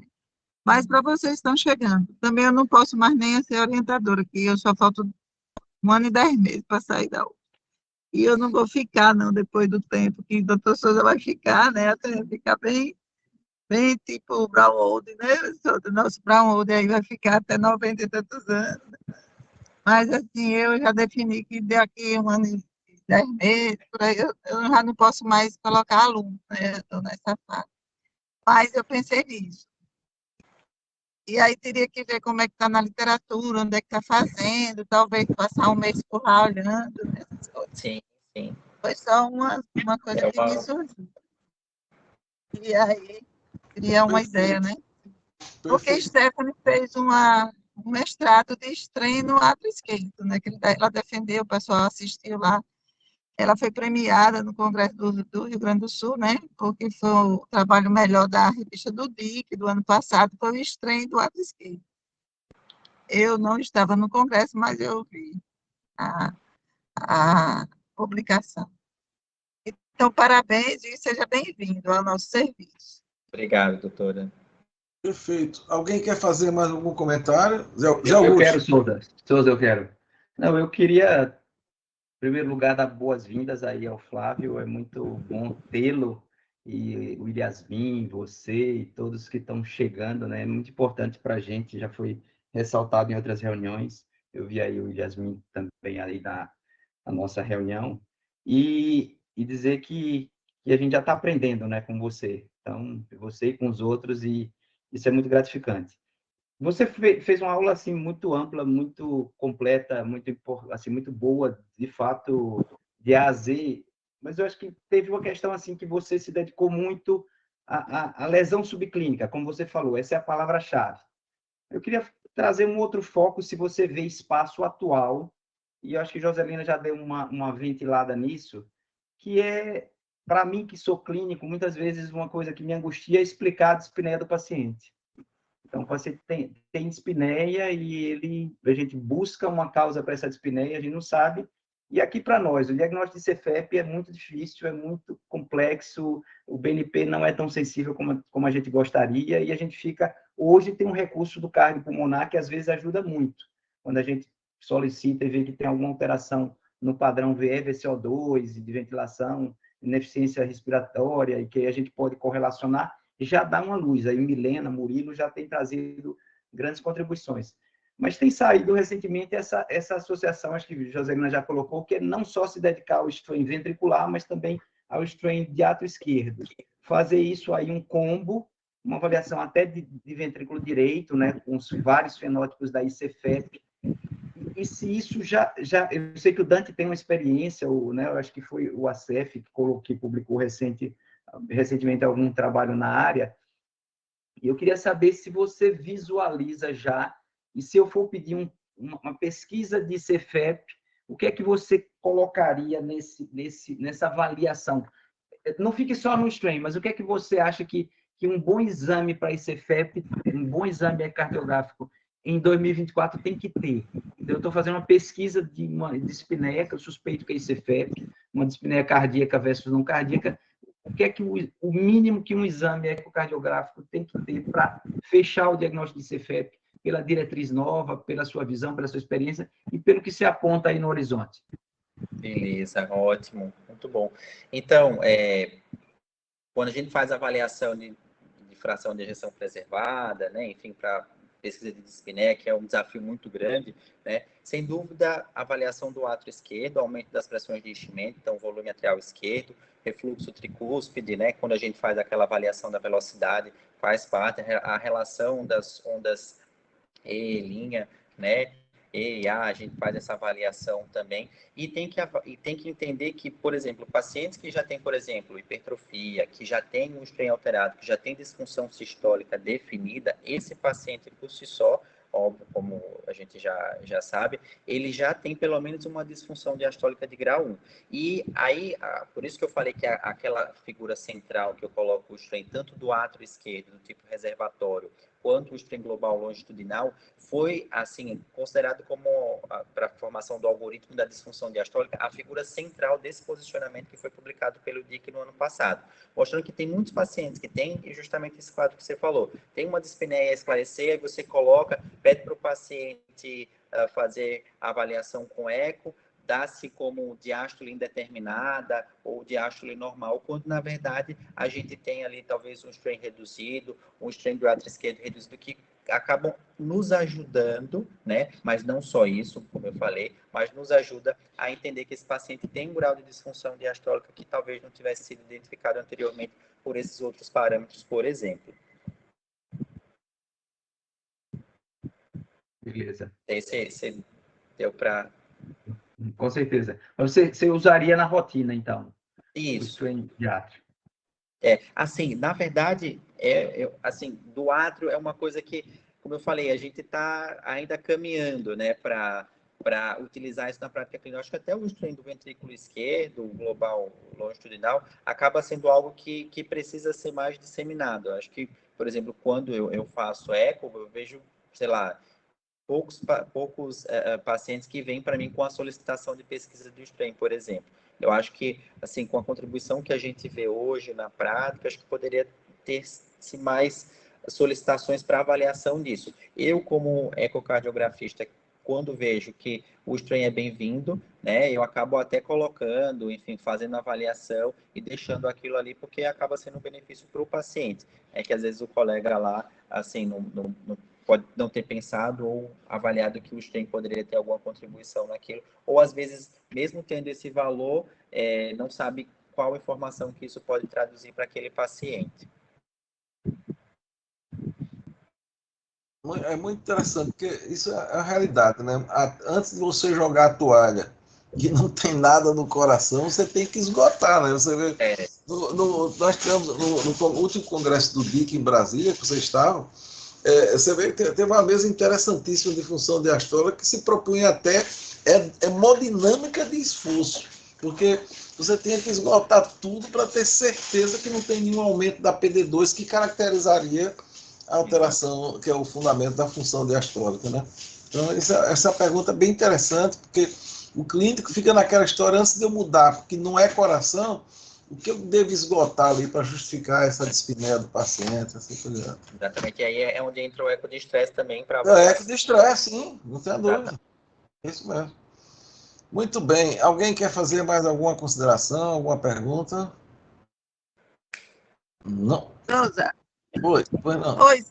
mas para vocês que estão chegando. Também eu não posso mais nem ser orientadora, que eu só falto 1 ano e 10 meses para sair da UF. E eu não vou ficar, não, depois do tempo que o doutor Souza vai ficar, né? Até ficar bem tipo o Brown Old, né? O nosso Brown Old aí vai ficar até 90 e tantos anos. Mas, assim, eu já defini que daqui 1 ano e 10 meses, por aí, eu já não posso mais colocar aluno, né? Eu estou nessa fase. Mas eu pensei nisso. E aí teria que ver como é que está na literatura, onde é que está fazendo, talvez passar 1 mês por lá olhando, né, essas coisas. Sim, sim. Foi só uma coisa que me surgiu. E aí, queria uma ideia, né? Porque Stephanie fez um mestrado de strain no ato esquerdo, né? Que ela defendeu, o pessoal assistiu lá. Ela foi premiada no Congresso do Rio Grande do Sul, né? Porque foi o trabalho melhor da revista do DIC do ano passado, foi o strain do ato esquerdo. Eu não estava no Congresso, mas eu vi a publicação. Então, parabéns e seja bem-vindo ao nosso serviço. Obrigado, doutora. Perfeito. Alguém quer fazer mais algum comentário? Eu quero, Souza, eu quero. Não, eu queria, em primeiro lugar, dar boas-vindas aí ao Flávio. É muito bom tê-lo, e o Yasmin, você e todos que estão chegando, né? É muito importante para a gente, já foi ressaltado em outras reuniões. Eu vi aí o Yasmin também aí na nossa reunião. E dizer que a gente já está aprendendo, né, com você. Então, você e com os outros, e isso é muito gratificante. Você fez uma aula assim muito ampla, muito completa, muito boa, de fato, de A a Z. Mas eu acho que teve uma questão assim que você se dedicou muito à lesão subclínica, como você falou. Essa é a palavra-chave. Eu queria trazer um outro foco, se você vê espaço atual, e eu acho que Joselina já deu uma ventilada nisso, que é, para mim, que sou clínico, muitas vezes uma coisa que me angustia é explicar a dispneia do paciente. Então, o paciente tem dispneia e a gente busca uma causa para essa dispneia, a gente não sabe. E aqui, para nós, o diagnóstico de Cefep é muito difícil, é muito complexo, o BNP não é tão sensível como a gente gostaria, e a gente hoje tem um recurso do cardiopulmonar que às vezes ajuda muito. Quando a gente solicita e vê que tem alguma alteração no padrão VE/VCO2, de ventilação, ineficiência respiratória, e que a gente pode correlacionar, já dá uma luz. Aí Milena, Murilo já tem trazido grandes contribuições. Mas tem saído recentemente essa associação, acho que a Joselina já colocou, que é não só se dedicar ao strain ventricular, mas também ao strain de ato esquerdo. Fazer isso aí um combo, uma avaliação até de ventrículo direito, né, com os vários fenótipos da ICFEP. E se isso eu sei que o Dante tem uma experiência, né, eu acho que foi o ACF que publicou recentemente algum trabalho na área, e eu queria saber se você visualiza já, e se eu for pedir uma pesquisa de ICFEP, o que é que você colocaria nessa avaliação? Não fique só no strain, mas o que é que você acha que um bom exame para ICFEP, um bom exame ecocardiográfico em 2024 tem que ter? Eu estou fazendo uma pesquisa de dispneia, que eu suspeito que é ICFEP, uma dispneia cardíaca versus não cardíaca. O que é que o mínimo que um exame ecocardiográfico tem que ter para fechar o diagnóstico de ICFEP, pela diretriz nova, pela sua visão, pela sua experiência e pelo que se aponta aí no horizonte? Beleza, ótimo, muito bom. Então, quando a gente faz a avaliação de fração de ejeção preservada, né, enfim, para pesquisa de dispneia, que é um desafio muito grande, né, sem dúvida, a avaliação do átrio esquerdo, aumento das pressões de enchimento, então volume atrial esquerdo, refluxo tricúspide, né, quando a gente faz aquela avaliação da velocidade, faz parte a relação das ondas E', né, E e A gente faz essa avaliação também, e tem que entender que, por exemplo, pacientes que já têm, por exemplo, hipertrofia, que já tem um strain alterado, que já tem disfunção sistólica definida, esse paciente por si só, óbvio, como a gente já sabe, ele já tem pelo menos uma disfunção diastólica de grau 1. E aí, por isso que eu falei que aquela figura central que eu coloco o strain, tanto do átrio esquerdo, do tipo reservatório, quanto o strain global longitudinal, foi, assim, considerado como, para a formação do algoritmo da disfunção diastólica, a figura central desse posicionamento que foi publicado pelo DIC no ano passado, mostrando que tem muitos pacientes que têm justamente esse quadro que você falou. Tem uma dispneia a esclarecer, aí você coloca, pede para o paciente fazer a avaliação com eco, dá-se como diástole indeterminada ou diástole normal, quando, na verdade, a gente tem ali talvez um strain reduzido, um strain do átrio esquerdo reduzido, que acabam nos ajudando, né? Mas não só isso, como eu falei, mas nos ajuda a entender que esse paciente tem um grau de disfunção diastólica que talvez não tivesse sido identificado anteriormente por esses outros parâmetros, por exemplo. Beleza. Esse deu para... Com certeza. Você usaria na rotina, então? Isso. O strain de átrio. Assim, na verdade, assim, do átrio é uma coisa que, como eu falei, a gente está ainda caminhando, né, para utilizar isso na prática clínica. Acho que até o strain do ventrículo esquerdo, o global longitudinal, acaba sendo algo que precisa ser mais disseminado. Acho que, por exemplo, quando eu faço eco, eu vejo, sei lá, poucos pacientes que vêm para mim com a solicitação de pesquisa do strain, por exemplo. Eu acho que, assim, com a contribuição que a gente vê hoje na prática, acho que poderia ter-se mais solicitações para avaliação disso. Eu, como ecocardiografista, quando vejo que o strain é bem-vindo, né, eu acabo até colocando, enfim, fazendo avaliação e deixando aquilo ali, porque acaba sendo um benefício para o paciente. É que às vezes o colega lá, assim, não pode não ter pensado ou avaliado que o strain poderia ter alguma contribuição naquilo, ou às vezes, mesmo tendo esse valor, não sabe qual informação que isso pode traduzir para aquele paciente. É muito interessante, porque isso é a realidade, né? Antes de você jogar a toalha que não tem nada no coração, você tem que esgotar, né? Você vê, nós tivemos no último congresso do DIC em Brasília, que vocês estavam, você vê que teve uma mesa interessantíssima de função diastólica que se propunha até hemodinâmica de esforço, porque você tem que esgotar tudo para ter certeza que não tem nenhum aumento da PD2 que caracterizaria a alteração, que é o fundamento da função diastólica, né? Então, essa pergunta é bem interessante, porque o clínico fica naquela história, antes de eu mudar, porque não é coração, o que eu devo esgotar ali para justificar essa dispneia do paciente, assim por diante. Exatamente, e aí é onde entra o eco de estresse também para avaliar. Eco de estresse, sim, não tem dúvida. Isso mesmo. Muito bem. Alguém quer fazer mais alguma consideração, alguma pergunta? Não. Souza. Oi, pois não. Oi.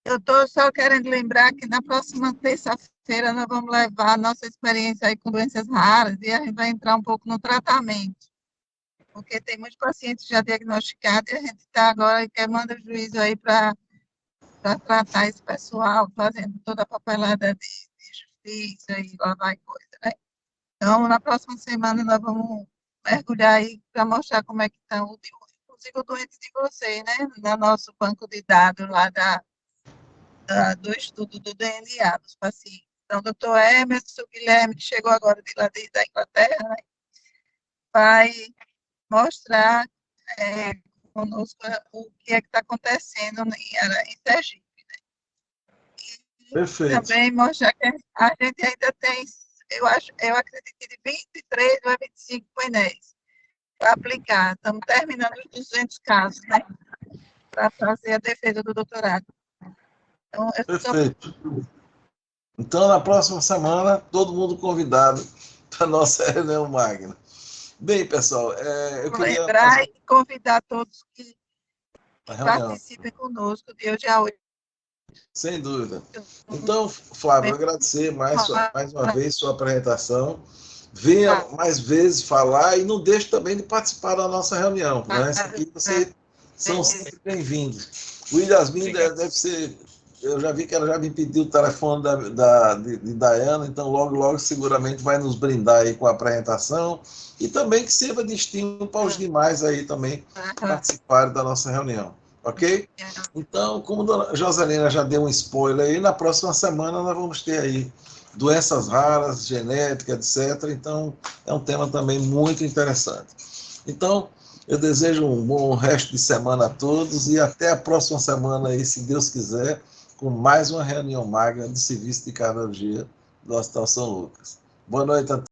Eu estou só querendo lembrar que na próxima terça-feira nós vamos levar a nossa experiência aí com doenças raras e a gente vai entrar um pouco no tratamento. porque tem muitos pacientes já diagnosticados e a gente está agora quer mandar o juízo aí para tratar esse pessoal, fazendo toda a papelada de justiça e lá vai coisa, né? Então, na próxima semana nós vamos mergulhar aí para mostrar como é que está inclusive o doente de vocês, né? No nosso banco de dados lá do estudo do DNA dos pacientes. Então, o doutor Emerson Guilherme, que chegou agora de lá da Inglaterra, né, vai mostrar conosco o que é que está acontecendo em Sergipe. Perfeito. Também mostrar que a gente ainda tem, eu acredito que de 23 ou 25 painéis para aplicar. Estamos terminando os 200 casos, né? Para fazer a defesa do doutorado. Então, Perfeito. Então, na próxima semana, todo mundo convidado para a nossa reunião magna. Bem, pessoal, eu queria lembrar e convidar todos que reunião. participem conosco dia 8. Sem dúvida. Então, Flávio, agradecer mais uma vez sua apresentação. Venha mais vezes falar e não deixe também de participar da nossa reunião. Né? Aqui vocês são sempre bem-vindos. O Yasmin deve ser... Eu já vi que ela já me pediu o telefone de Dayana, então logo seguramente vai nos brindar aí com a apresentação e também que sirva de estímulo para os demais aí também participarem da nossa reunião. Ok? Então, como a dona Joselina já deu um spoiler aí, na próxima semana nós vamos ter aí doenças raras, genética, etc. Então, é um tema também muito interessante. Então, eu desejo um bom resto de semana a todos e até a próxima semana aí, se Deus quiser, com mais uma reunião magna de serviço de cardiologia do Hospital São Lucas. Boa noite a todos.